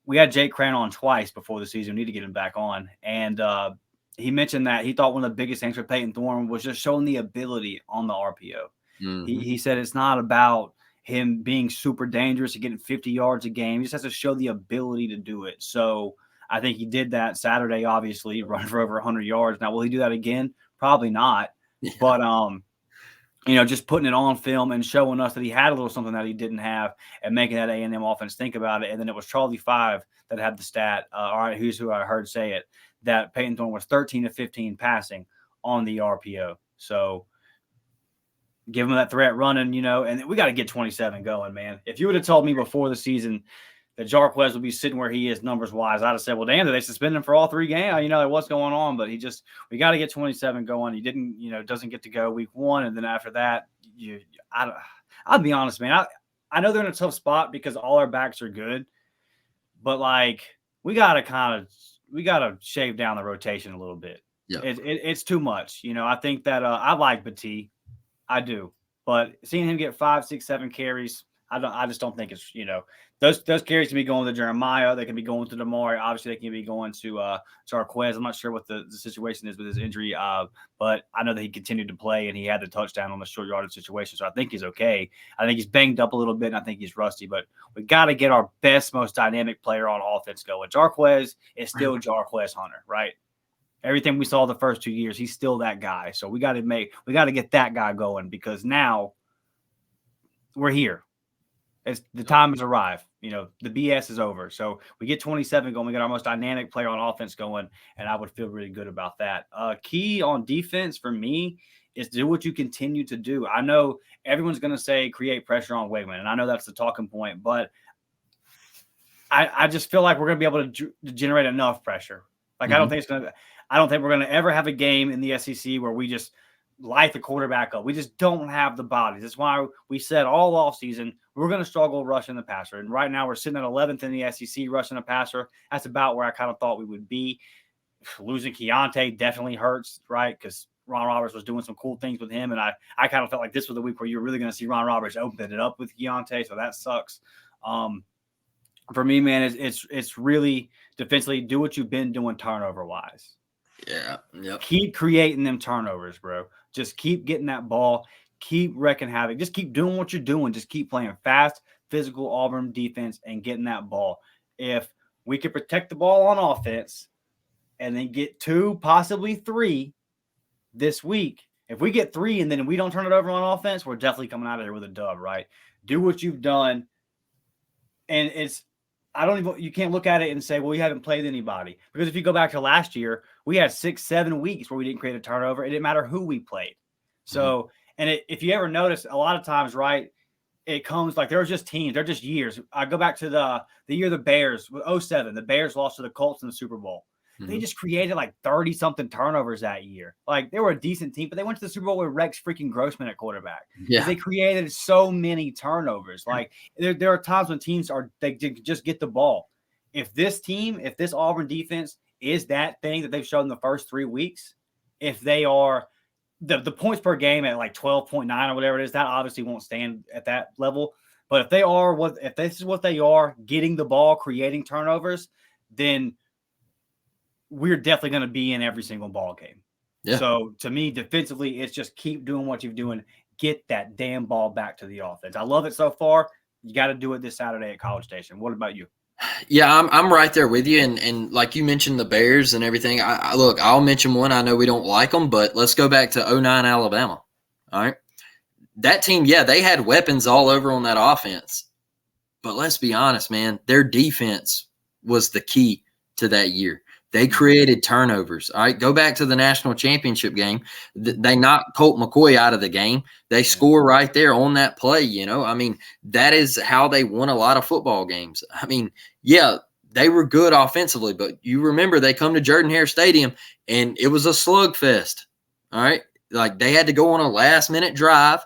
We had Jake Cran on twice before the season. We need to get him back on. And he mentioned that he thought one of the biggest things for Peyton Thorne was just showing the ability on the RPO. Mm-hmm. He said it's not about him being super dangerous and getting 50 yards a game. He just has to show the ability to do it. So I think he did that Saturday, obviously, running for over 100 yards. Now, will he do that again? Probably not. Yeah. But, just putting it on film and showing us that he had a little something that he didn't have and making that A&M offense think about it. And then it was Charlie 5 that had the stat, all right, who I heard say it, that Peyton Thorne was 13 of 15 passing on the RPO. So give him that threat running, and we got to get 27 going, man. If you would have told me before the season that Jarquez would be sitting where he is numbers-wise, I'd have said, well, damn, did they suspend him for all 3 games? What's going on? But we got to get 27 going. He didn't, doesn't get to go week 1. And then after that, I'll be honest, man. I know they're in a tough spot because all our backs are good, but we got to shave down the rotation a little bit. Yeah. It's too much. I think that I like Batee. I do, but seeing him get 5, 6, 7 carries, I just don't think it's, those carries can be going to Jeremiah. They can be going to Damari. Obviously, they can be going to Jarquez. I'm not sure what the situation is with his injury, but I know that he continued to play and he had the touchdown on the short yardage situation. So I think he's okay. I think he's banged up a little bit and I think he's rusty, but we got to get our best, most dynamic player on offense going. Jarquez is still Jarquez Hunter, right? Everything we saw the first 2 years, he's still that guy. So we got to get that guy going because now we're here. The time has arrived. The BS is over. So we get 27 going. We got our most dynamic player on offense going, and I would feel really good about that. Key on defense for me is do what you continue to do. I know everyone's going to say create pressure on Wegman, and I know that's the talking point, but I just feel like we're going to be able to generate enough pressure. Like I don't think we're going to ever have a game in the SEC where we just light the quarterback up. We just don't have the bodies. That's why we said all offseason we're going to struggle rushing the passer. And right now we're sitting at 11th in the SEC rushing a passer. That's about where I kind of thought we would be. Losing Keontae definitely hurts, right? Because Ron Roberts was doing some cool things with him, and I kind of felt like this was the week where you're really going to see Ron Roberts open it up with Keontae, so that sucks. For me, man, it's really defensively do what you've been doing turnover-wise. Yeah. Yep. Keep creating them turnovers, bro. Just keep getting that ball. Keep wrecking havoc. Just keep doing what you're doing. Just keep playing fast, physical Auburn defense and getting that ball. If we could protect the ball on offense and then get 2, possibly 3 this week, if we get 3 and then we don't turn it over on offense, we're definitely coming out of here with a dub, right? Do what you've done. And you can't look at it and say, well, we haven't played anybody. Because if you go back to last year, we had 6-7 weeks where we didn't create a turnover. It didn't matter who we played. So, if you ever notice, a lot of times, right, it comes like there's just teams, they're just years. I go back to the year the Bears, 07, the Bears lost to the Colts in the Super Bowl. They just created like 30-something turnovers that year. Like they were a decent team, but they went to the Super Bowl with Rex freaking Grossman at quarterback. Yeah. They created so many turnovers. Like there are times when teams they just get the ball. If this Auburn defense is that thing that they've shown in the first 3 weeks, if they are the points per game at like 12.9 or whatever it is, that obviously won't stand at that level. But if this is what they are, getting the ball, creating turnovers, then we're definitely going to be in every single ball game. Yeah. So to me, defensively, it's just keep doing what you're doing. Get that damn ball back to the offense. I love it so far. You got to do it this Saturday at College Station. What about you? Yeah, I'm right there with you. And like you mentioned the Bears and everything. Look, I'll mention one. I know we don't like them, but let's go back to 2009 Alabama. All right. That team, yeah, they had weapons all over on that offense. But let's be honest, man, their defense was the key to that year. They created turnovers. All right, go back to the national championship game. They knocked Colt McCoy out of the game. They score right there on that play, I mean, that is how they won a lot of football games. I mean, yeah, they were good offensively, but you remember they come to Jordan-Hare Stadium, and it was a slugfest, all right? Like, they had to go on a last-minute drive,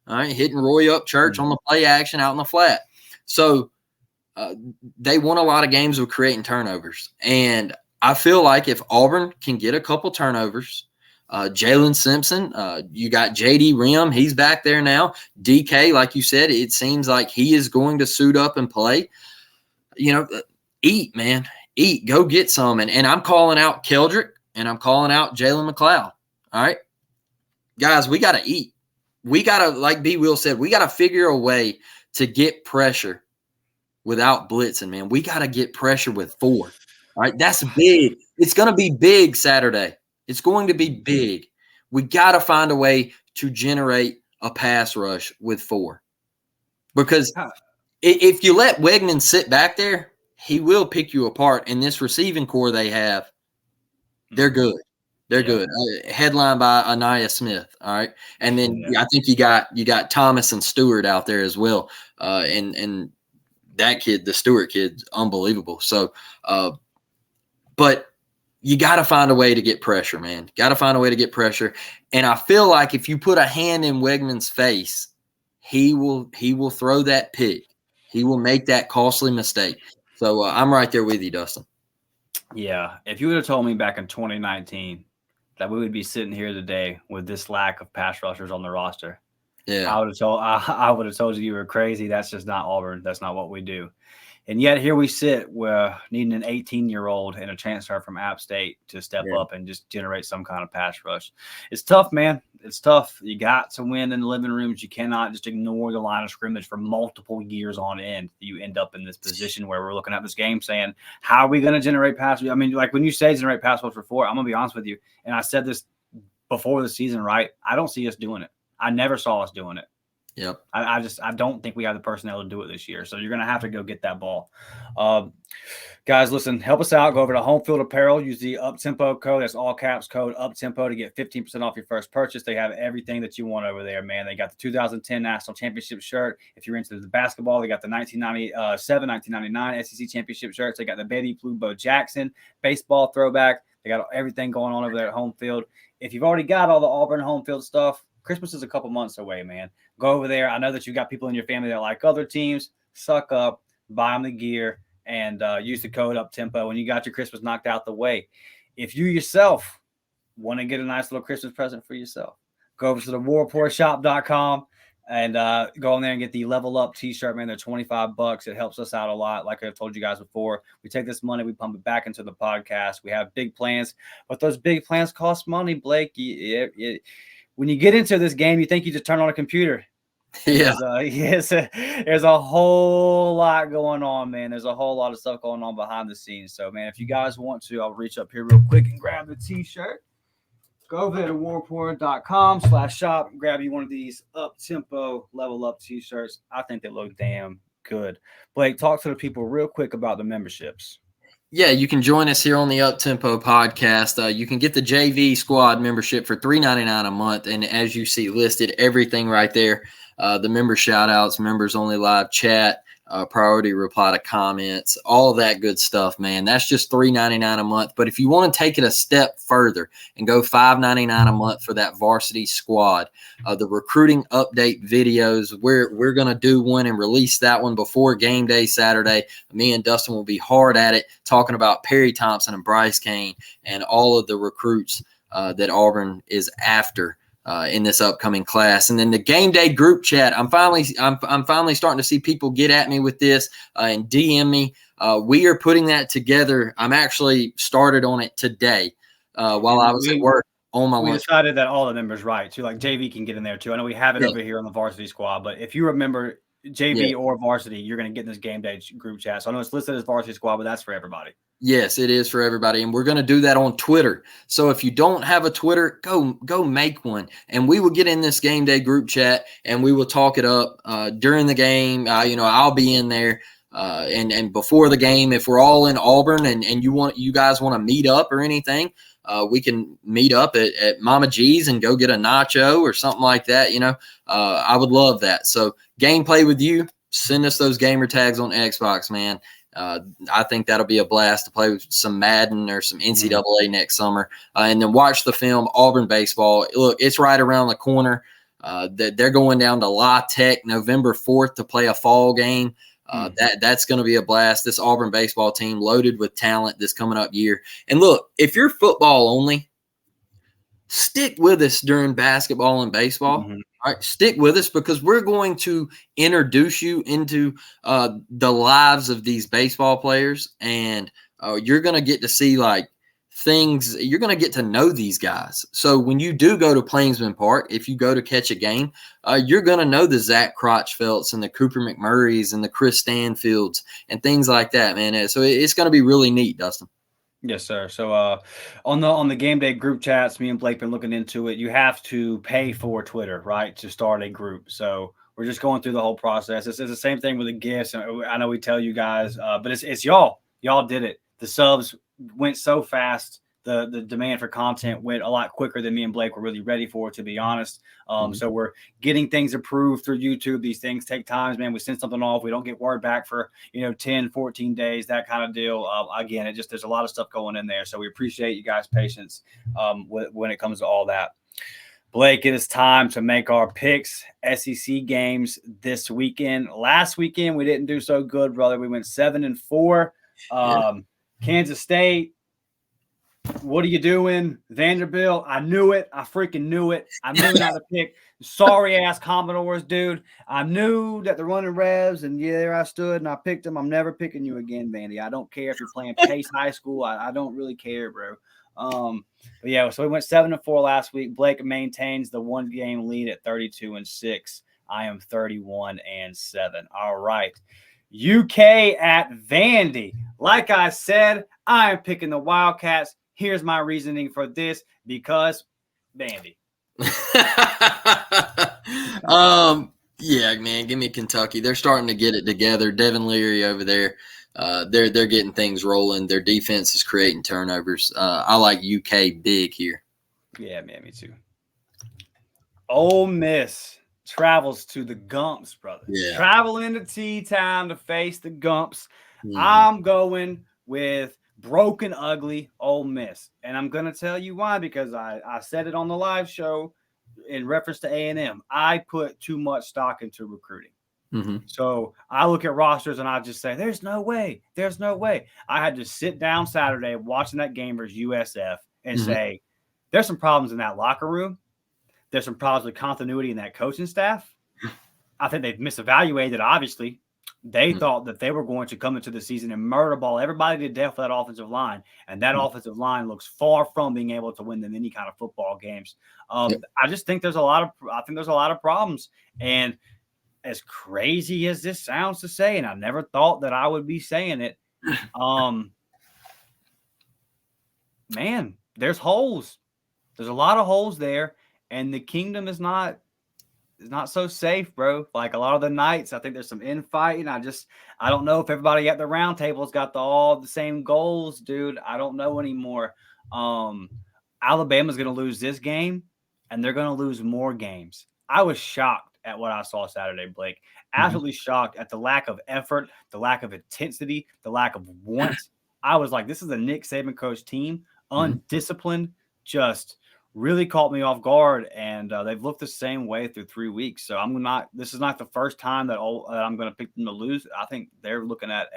all right, hitting Roy Upchurch on the play action out in the flat. So they won a lot of games with creating turnovers, and I feel like if Auburn can get a couple turnovers, Jalen Simpson, you got J.D. Rim, he's back there now. DK, like you said, it seems like he is going to suit up and play. Eat, man. Eat. Go get some. And I'm calling out Keldrick, and I'm calling out Jalen McLeod. All right? Guys, we got to eat. We got to, like B Wil said, we got to figure a way to get pressure without blitzing, man. We got to get pressure with 4. All right, that's big. It's going to be big Saturday. It's going to be big. We got to find a way to generate a pass rush with 4. Because if you let Wegman sit back there, he will pick you apart. And this receiving core they have, they're good. They're good. Headlined by Anaya Smith, all right? And then I think you got Thomas and Stewart out there as well. And that kid, the Stewart kid, unbelievable. So but you got to find a way to get pressure, man. Got to find a way to get pressure. And I feel like if you put a hand in Wegman's face, he will throw that pick. He will make that costly mistake. So I'm right there with you, Dustin. Yeah. If you would have told me back in 2019 that we would be sitting here today with this lack of pass rushers on the roster, I would have told you were crazy. That's just not Auburn. That's not what we do. And yet here we sit, we're needing an 18-year-old and a transfer from App State to step up and just generate some kind of pass rush. It's tough, man. It's tough. You got to win in the living rooms. You cannot just ignore the line of scrimmage for multiple years on end. You end up in this position where we're looking at this game saying, how are we going to generate pass? I mean, like when you say generate pass rush for 4, I'm going to be honest with you. And I said this before the season, right? I don't see us doing it. I never saw us doing it. Yep. I don't think we have the personnel to do it this year. So you're going to have to go get that ball. Guys, listen, help us out. Go over to Home Field Apparel. Use the UpTempo code. That's all caps code UpTempo to get 15% off your first purchase. They have everything that you want over there, man. They got the 2010 National Championship shirt. If you're into the basketball, they got the 1997, 1999 SEC Championship shirts. They got the Betty Blue Bo Jackson baseball throwback. They got everything going on over there at Home Field. If you've already got all the Auburn Home Field stuff, Christmas is a couple months away, man. Go over there. I know that you got people in your family that like other teams. Suck up, buy them the gear, and use the code UpTempo when you got your Christmas knocked out the way. If you yourself want to get a nice little Christmas present for yourself, go over to the warreportshop.com and go on there and get the Level Up t-shirt, man. They're $25. It helps us out a lot. Like I've told you guys before, we take this money, we pump it back into the podcast. We have big plans, but those big plans cost money, Blake. When you get into this game, you think you just turn on a computer. Yeah. There's a whole lot going on, man. There's a whole lot of stuff going on behind the scenes. So, man, if you guys want to, I'll reach up here real quick and grab the t-shirt. Go over there to warreport.com/shop and grab you one of these UpTempo Level Up t-shirts. I think they look damn good. Blake, talk to the people real quick about the memberships. Yeah, you can join us here on the UpTempo podcast. You can get the JV squad membership for $3.99 a month. And as you see listed, everything right there, the member shout outs, members only live chat, priority reply to comments, all that good stuff, man. That's just $3.99 a month. But if you want to take it a step further and go $5.99 a month for that varsity squad, the recruiting update videos, we're going to do one and release that one before game day Saturday. Me and Dustin will be hard at it talking about Perry Thompson and Bryce Kane and all of the recruits that Auburn is after in this upcoming class. And then the game day group chat, I'm finally starting to see people get at me with this and DM me. We are putting that together. I'm actually started on it today while I was at work on my lunch. We decided that all the members, right, too. Like JV can get in there too. I know we have it over here on the varsity squad, but if you remember JV or varsity, you're going to get in this game day group chat. So I know it's listed as varsity squad, but that's for everybody. Yes, it is for everybody. And we're going to do that on Twitter. So if you don't have a Twitter, go make one. And we will get in this game day group chat and we will talk it up during the game. I'll be in there and before the game. If we're all in Auburn and you guys want to meet up or anything, we can meet up at Mama G's and go get a nacho or something like that. I would love that. So gameplay with you, send us those gamer tags on Xbox, man. I think that'll be a blast to play with some Madden or some NCAA next summer, and then watch the film Auburn baseball. Look, it's right around the corner. They're going down to La Tech November 4th to play a fall game. That's going to be a blast. This Auburn baseball team loaded with talent this coming up year. And look, if you're football only, stick with us during basketball and baseball. Mm-hmm. All right, stick with us because we're going to introduce you into the lives of these baseball players, and you're going to get to see things. You're going to get to know these guys. So when you do go to Plainsman Park, if you go to catch a game, you're going to know the Zach Crotchfeldts and the Cooper McMurrays and the Chris Stanfields and things like that, man. So it's going to be really neat, Dustin. Yes, sir. So on the game day group chats, me and Blake been looking into it. You have to pay for Twitter, right, to start a group. So we're just going through the whole process. It's the same thing with the gifts. I know we tell you guys, but it's y'all. Y'all did it. The subs went so fast. The demand for content went a lot quicker than me and Blake were really ready for, to be honest. So we're getting things approved through YouTube. These things take time, man. We send something off. We don't get word back for, 10, 14 days, that kind of deal. Again, there's a lot of stuff going in there. So we appreciate you guys' patience when it comes to all that. Blake, it is time to make our picks. SEC games this weekend. Last weekend, we didn't do so good, brother. We went 7-4. Kansas State. What are you doing? Vanderbilt. I knew it. I freaking knew it. I knew not to pick sorry ass Commodores, dude. I knew that the running Revs, and there I stood and I picked them. I'm never picking you again, Vandy. I don't care if you're playing Pace High School. I don't really care, bro. But yeah, so we went 7-4 last week. Blake maintains the 1-game lead at 32-6. I am 31-7. All right. UK at Vandy. Like I said, I am picking the Wildcats. Here's my reasoning for this, because Vandy. Yeah, man, give me Kentucky. They're starting to get it together. Devin Leary over there, they're getting things rolling. Their defense is creating turnovers. I like UK big here. Yeah, man, me too. Ole Miss travels to the Gumps, brother. Yeah. Traveling to T-Town to face the Gumps. Mm-hmm. I'm going with broken, ugly Ole Miss. And I'm going to tell you why, because I said it on the live show in reference to A&M. I put too much stock into recruiting. Mm-hmm. So I look at rosters and I just say, there's no way. There's no way. I had to sit down Saturday watching that game versus USF and say, there's some problems in that locker room. There's some problems with continuity in that coaching staff. I think they've misevaluated, obviously. They thought that they were going to come into the season and murder ball everybody to death for that offensive line. And that offensive line looks far from being able to win them any kind of football games. I just think there's a lot of problems. And as crazy as this sounds to say, and I never thought that I would be saying it, man, there's holes. There's a lot of holes there. And the kingdom is not so safe, bro. Like a lot of the nights, I think there's some infighting. I don't know if everybody at the round table has got all the same goals, dude. I don't know anymore. Alabama's going to lose this game, and they're going to lose more games. I was shocked at what I saw Saturday, Blake. Absolutely shocked at the lack of effort, the lack of intensity, the lack of want. I was like, this is a Nick Saban coach team, undisciplined, just really caught me off guard, and they've looked the same way through 3 weeks. So this is not the first time that I'm going to pick them to lose. I think they're looking at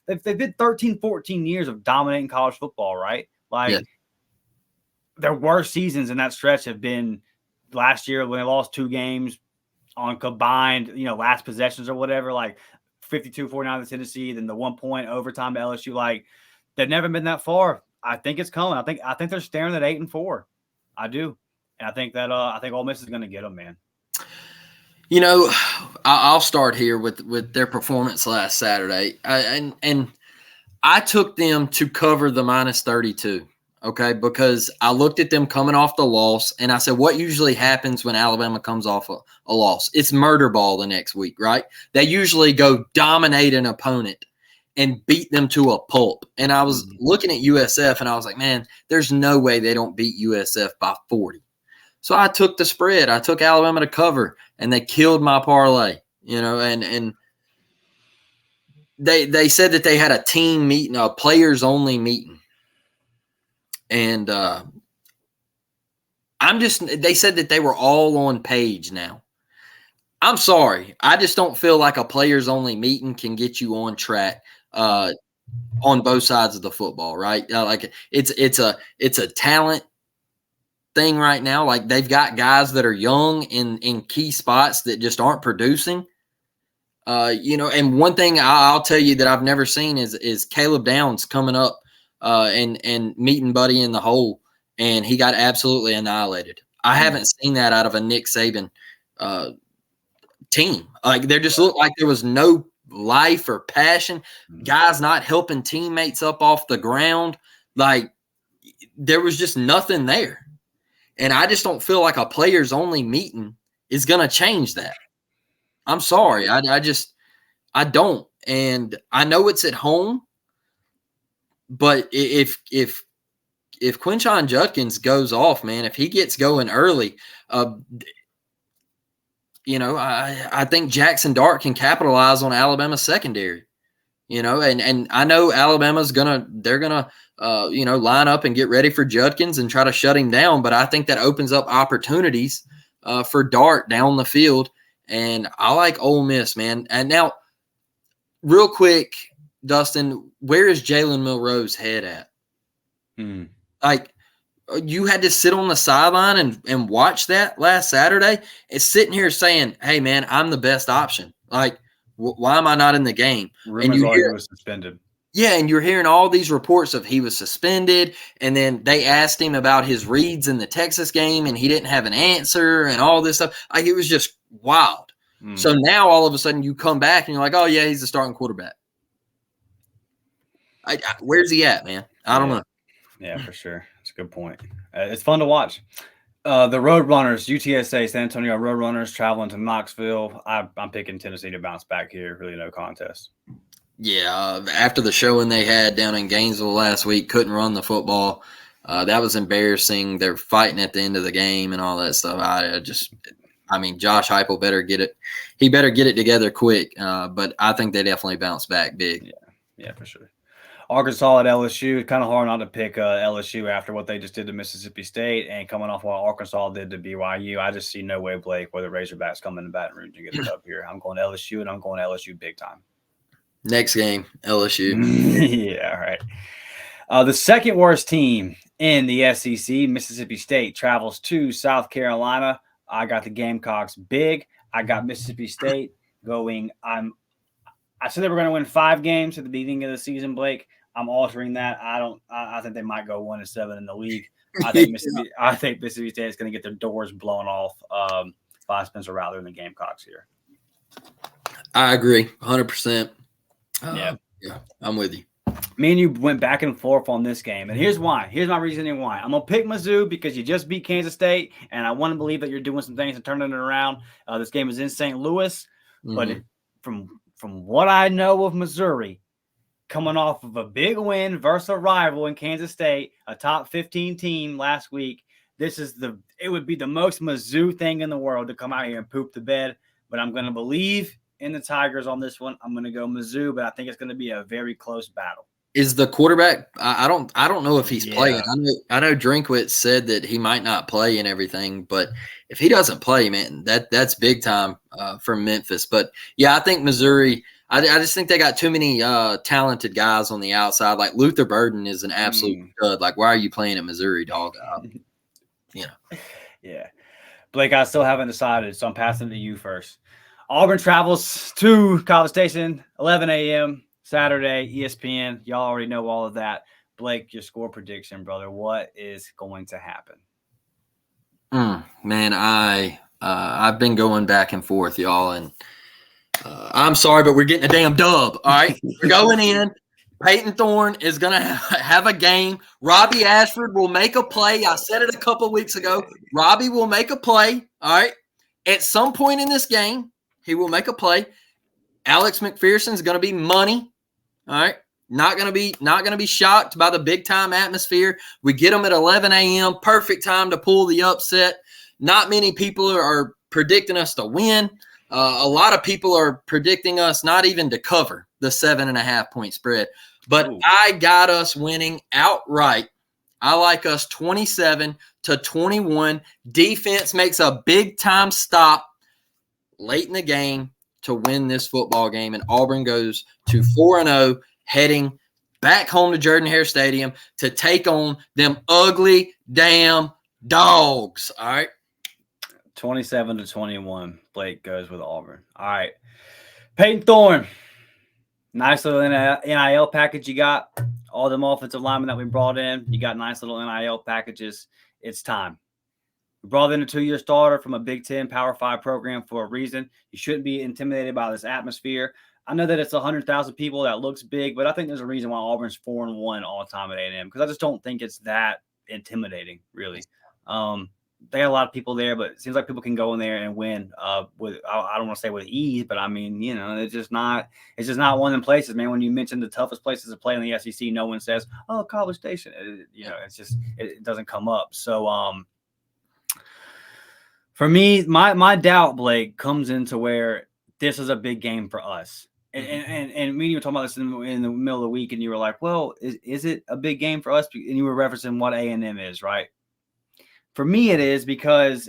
they've been 13, 14 years of dominating college football, right? Like their worst seasons in that stretch have been last year when they lost 2 games on combined, last possessions or whatever, like 52-49 to Tennessee, then the 1 point overtime to LSU. Like they've never been that far. I think it's coming. I think they're staring at 8-4. I do. And I think that I think Ole Miss is going to get them, man. I'll start here with their performance last Saturday. And I took them to cover the -32, okay, because I looked at them coming off the loss, and I said, what usually happens when Alabama comes off a loss? It's murder ball the next week, right? They usually go dominate an opponent and beat them to a pulp. And I was looking at USF, and I was like, man, there's no way they don't beat USF by 40. So I took the spread. I took Alabama to cover, and they killed my parlay, and they said that they had a team meeting, a players-only meeting. And they said that they were all on page now. I'm sorry. I just don't feel like a players-only meeting can get you on track on both sides of the football, right? Like it's a talent thing right now. Like they've got guys that are young in key spots that just aren't producing. And one thing I'll tell you that I've never seen is Caleb Downs coming up and meeting Buddy in the hole, and he got absolutely annihilated. I haven't seen that out of a Nick Saban team. Like there just looked like there was no life or passion. Guys not helping teammates up off the ground. Like there was just nothing there. And I just don't feel like a players only meeting is going to change that. I'm sorry. I don't. And I know it's at home, but if Quinshon Judkins goes off, man, if he gets going early, I think Jackson Dart can capitalize on Alabama's secondary, and I know Alabama's they're gonna line up and get ready for Judkins and try to shut him down. But I think that opens up opportunities for Dart down the field. And I like Ole Miss, man. And now, real quick, Dustin, where is Jalen Milroe's head at? Like, you had to sit on the sideline and watch that last Saturday. It's sitting here saying, hey, man, I'm the best option. Like, why am I not in the game? Rumors he was suspended. Yeah, and you're hearing all these reports of he was suspended, and then they asked him about his reads in the Texas game, and he didn't have an answer and all this stuff. Like, it was just wild. So now all of a sudden you come back and you're like, oh, yeah, he's the starting quarterback. Where's he at, man? I don't know. Yeah, for sure. That's a good point. It's fun to watch. The Roadrunners, UTSA, San Antonio Roadrunners traveling to Knoxville. I'm picking Tennessee to bounce back here. Really no contest. Yeah, after the showing they had down in Gainesville last week, couldn't run the football. That was embarrassing. They're fighting at the end of the game and all that stuff. I mean, Josh Heupel better get it. He better get it together quick. But I think they definitely bounce back big. Yeah, for sure. Arkansas at LSU. Kind of hard not to pick LSU after what they just did to Mississippi State and coming off what Arkansas did to BYU. I just see no way, Blake, where the Razorbacks come in Baton Rouge and get it up here. I'm going LSU, and I'm going LSU big time. Next game, LSU. Yeah, all right. The second worst team in the SEC, Mississippi State, travels to South Carolina. I got the Gamecocks big. I got Mississippi State going. I said they were going to win 5 games at the beginning of the season, Blake. I'm altering that. I think they might go 1-7 in the league. I think Mississippi State is going to get their doors blown off by Spencer Rattler and the Gamecocks here. I agree, 100%. Yeah, I'm with you. Me and you went back and forth on this game, and here's why. Here's my reasoning why. I'm gonna pick Mizzou because you just beat Kansas State, and I want to believe that you're doing some things and turning it around. This game is in St. Louis, but from what I know of Missouri, coming off of a big win versus a rival in Kansas State, a top 15 team last week, it would be the most Mizzou thing in the world to come out here and poop the bed. But I'm gonna believe in the Tigers on this one. I'm going to go Mizzou, but I think it's going to be a very close battle. Is the quarterback? I don't know if he's playing. I know Drinkwitz said that he might not play and everything, but if he doesn't play, man, that's big time for Memphis. But yeah, I think Missouri. I just think they got too many talented guys on the outside. Like Luther Burden is an absolute stud. Like, why are you playing at Missouri, dog? Yeah, Blake, I still haven't decided, so I'm passing it to you first. Auburn travels to College Station, 11 a.m. Saturday, ESPN. Y'all already know all of that. Blake, your score prediction, brother. What is going to happen? Man, I've been going back and forth, y'all, and I'm sorry, but we're getting a damn dub. All right, we're going in. Peyton Thorne is going to have a game. Robbie Ashford will make a play. I said it a couple of weeks ago. Robbie will make a play. All right, at some point in this game, he will make a play. Alex McPherson is going to be money. All right. Not going to be shocked by the big time atmosphere. We get them at 11 a.m. Perfect time to pull the upset. Not many people are predicting us to win. A lot of people are predicting us not even to cover the 7.5 point spread. But I got us winning outright. I like us 27-21. Defense makes a big time stop late in the game to win this football game, and Auburn goes to 4-0, heading back home to Jordan-Hare Stadium to take on them ugly damn dogs. All right, 27-21. Blake goes with Auburn. All right, Peyton Thorne, nice little NIL package you got. All them offensive linemen that we brought in, you got nice little NIL packages. It's time. We brought in a 2-year starter from a Big Ten Power 5 program for a reason. You shouldn't be intimidated by this atmosphere. I know that it's 100,000 people. That looks big, but I think there's a reason why Auburn's 4-1 all time at A&M, because I just don't think it's that intimidating, really. They got a lot of people there, but it seems like people can go in there and win with, I don't want to say with ease, but I mean, it's just not one of them places, man. When you mention the toughest places to play in the SEC, no one says, "Oh, College Station." It's just, it doesn't come up. So, for me, my doubt, Blake, comes into where this is a big game for us. And me and you were talking about this in the middle of the week, and you were like, well, is it a big game for us? And you were referencing what A&M is, right? For me, it is, because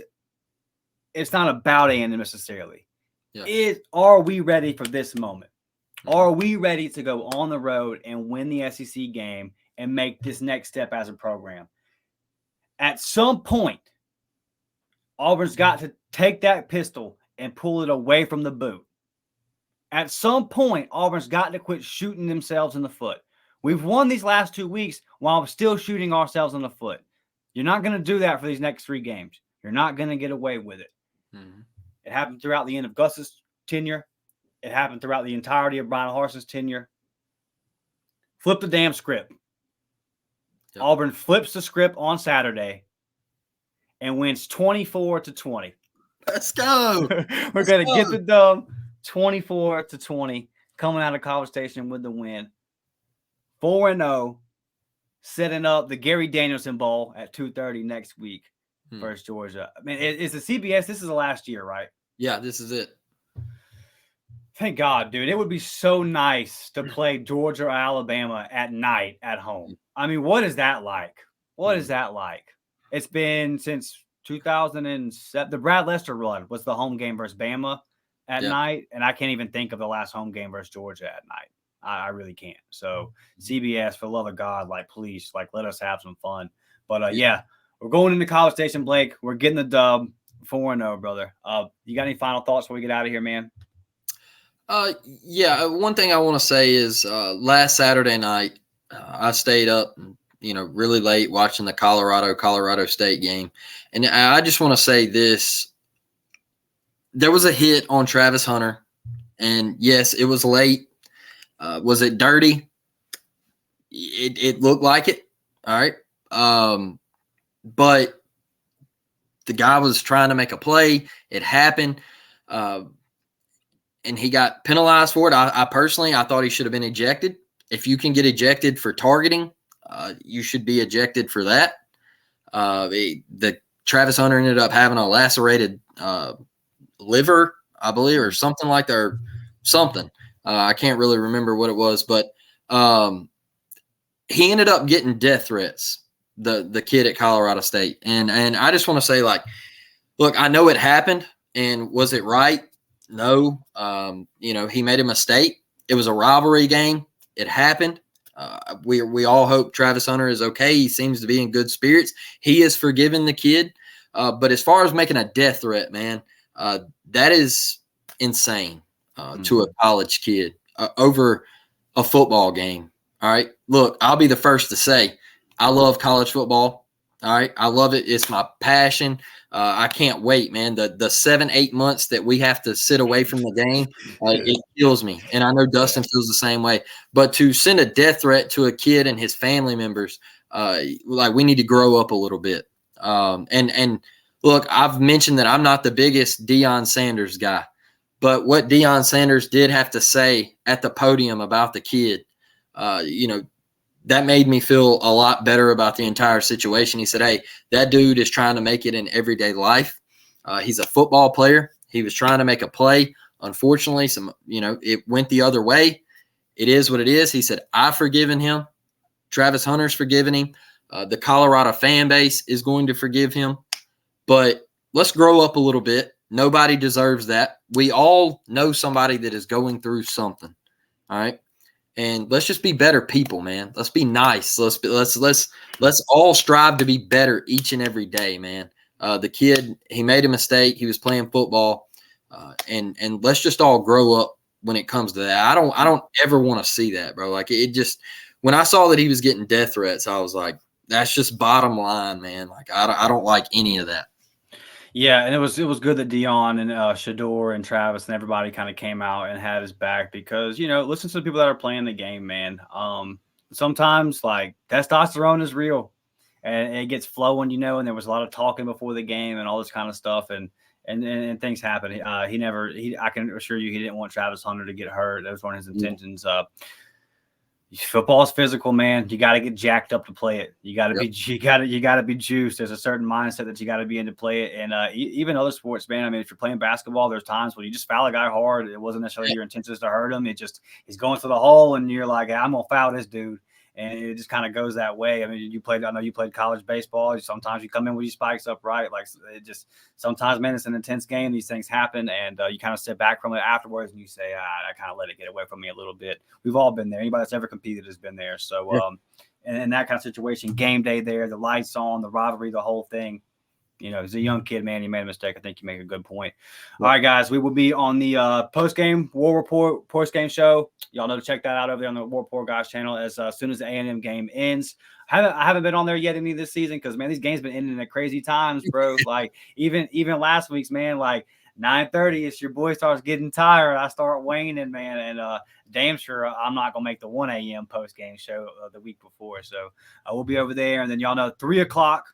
it's not about A&M necessarily. Yeah. Are we ready for this moment? Mm-hmm. Are we ready to go on the road and win the SEC game and make this next step as a program? At some point, Auburn's got to take that pistol and pull it away from the boot. At some point, Auburn's got to quit shooting themselves in the foot. We've won these last 2 weeks while still shooting ourselves in the foot. You're not going to do that for these next 3 games. You're not going to get away with it. Mm-hmm. It happened throughout the end of Gus's tenure. It happened throughout the entirety of Brian Harson's tenure. Flip the damn script. Yep. Auburn flips the script on Saturday and wins 24-20. Let's go. We're going to get the dub 24-20, coming out of College Station with the win. 4-0, setting up the Gary Danielson Bowl at 2:30 next week versus Georgia. I mean, it's a CBS. This is the last year, right? Yeah, this is it. Thank God, dude. It would be so nice to play Georgia or Alabama at night at home. I mean, what is that like? What is that like? It's been since 2007. The Brad Lester run was the home game versus Bama at night, and I can't even think of the last home game versus Georgia at night. I really can't. So CBS, for the love of God, like, please, like, let us have some fun. But yeah, we're going into College Station, Blake. We're getting the dub 4-0, brother. You got any final thoughts before we get out of here, man? Yeah, one thing I want to say is last Saturday night, I stayed up, really late watching the Colorado State game. And I just want to say this. There was a hit on Travis Hunter, and yes, it was late. Was it dirty? It looked like it. All right. But the guy was trying to make a play. It happened. And he got penalized for it. I personally thought he should have been ejected. If you can get ejected for targeting, you should be ejected for that. The Travis Hunter ended up having a lacerated liver, I believe, or something like that, or something. I can't really remember what it was, but he ended up getting death threats, the kid at Colorado State. And I just want to say, like, look, I know it happened, and was it right? No. He made a mistake. It was a rivalry game. It happened. We all hope Travis Hunter is okay. He seems to be in good spirits. He has forgiven the kid. But as far as making a death threat, man, that is insane to a college kid over a football game. All right. Look, I'll be the first to say I love college football. All right. I love it. It's my passion. I can't wait, man. The 7-8 months that we have to sit away from the game, it kills me. And I know Dustin feels the same way. But to send a death threat to a kid and his family members, like, we need to grow up a little bit. And look, I've mentioned that I'm not the biggest Deion Sanders guy, but what Deion Sanders did have to say at the podium about the kid, that made me feel a lot better about the entire situation. He said, hey, that dude is trying to make it in everyday life. He's a football player. He was trying to make a play. Unfortunately, it went the other way. It is what it is. He said, I've forgiven him. Travis Hunter's forgiven him. The Colorado fan base is going to forgive him. But let's grow up a little bit. Nobody deserves that. We all know somebody that is going through something. All right. And let's just be better people, man. Let's be nice. Let's all strive to be better each and every day, man. The kid, he made a mistake. He was playing football, and let's just all grow up when it comes to that. I don't ever want to see that, bro. Like, it just, when I saw that he was getting death threats, I was like, that's just bottom line, man. Like, I don't like any of that. Yeah, and it was good that Deion and Shador and Travis and everybody kind of came out and had his back, because, listen to the people that are playing the game, man. Sometimes, like, testosterone is real, and it gets flowing, and there was a lot of talking before the game and all this kind of stuff, and things happen. I can assure you, he didn't want Travis Hunter to get hurt. That was one of his intentions. Football is physical, man. You got to get jacked up to play it. You got to be juiced. There's a certain mindset that you got to be in to play it. And even other sports, man. I mean, if you're playing basketball, there's times when you just foul a guy hard. It wasn't necessarily your intentions to hurt him. He's going through the hole, and you're like, hey, I'm gonna foul this dude. And it just kind of goes that way. I mean, I know you played college baseball. Sometimes you come in with your spikes up, right? Like, it just, sometimes, man, it's an intense game. These things happen, and you kind of sit back from it afterwards, and you say, I kind of let it get away from me a little bit. We've all been there. Anybody that's ever competed has been there. So, and in that kind of situation, game day there, the lights on, the rivalry, the whole thing. As a young kid, man, you made a mistake. I think you make a good point. All right, guys, we will be on the post-game War Report post-game show. Y'all know to check that out over there on the War Report guys channel as soon as the A&M game ends. I haven't been on there yet any of this season because, man, these games been ending at crazy times, bro. Like, even last week's, man, like 9:30, it's your boy starts getting tired. I start waning, man, and damn sure I'm not gonna make the 1 a.m. post-game show the week before. So we'll be over there, and then y'all know 3 o'clock.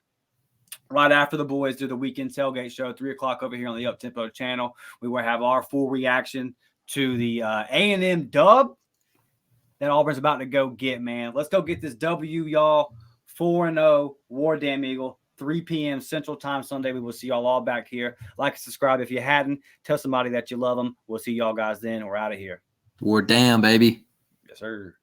Right after the boys do the weekend tailgate show, 3 o'clock over here on the Up Tempo channel, we will have our full reaction to the A&M dub that Auburn's about to go get, man. Let's go get this W, y'all. 4-0, War Damn Eagle, 3 p.m. Central Time Sunday. We will see y'all all back here. Like and subscribe if you hadn't. Tell somebody that you love them. We'll see y'all guys then. We're out of here. War damn, baby. Yes, sir.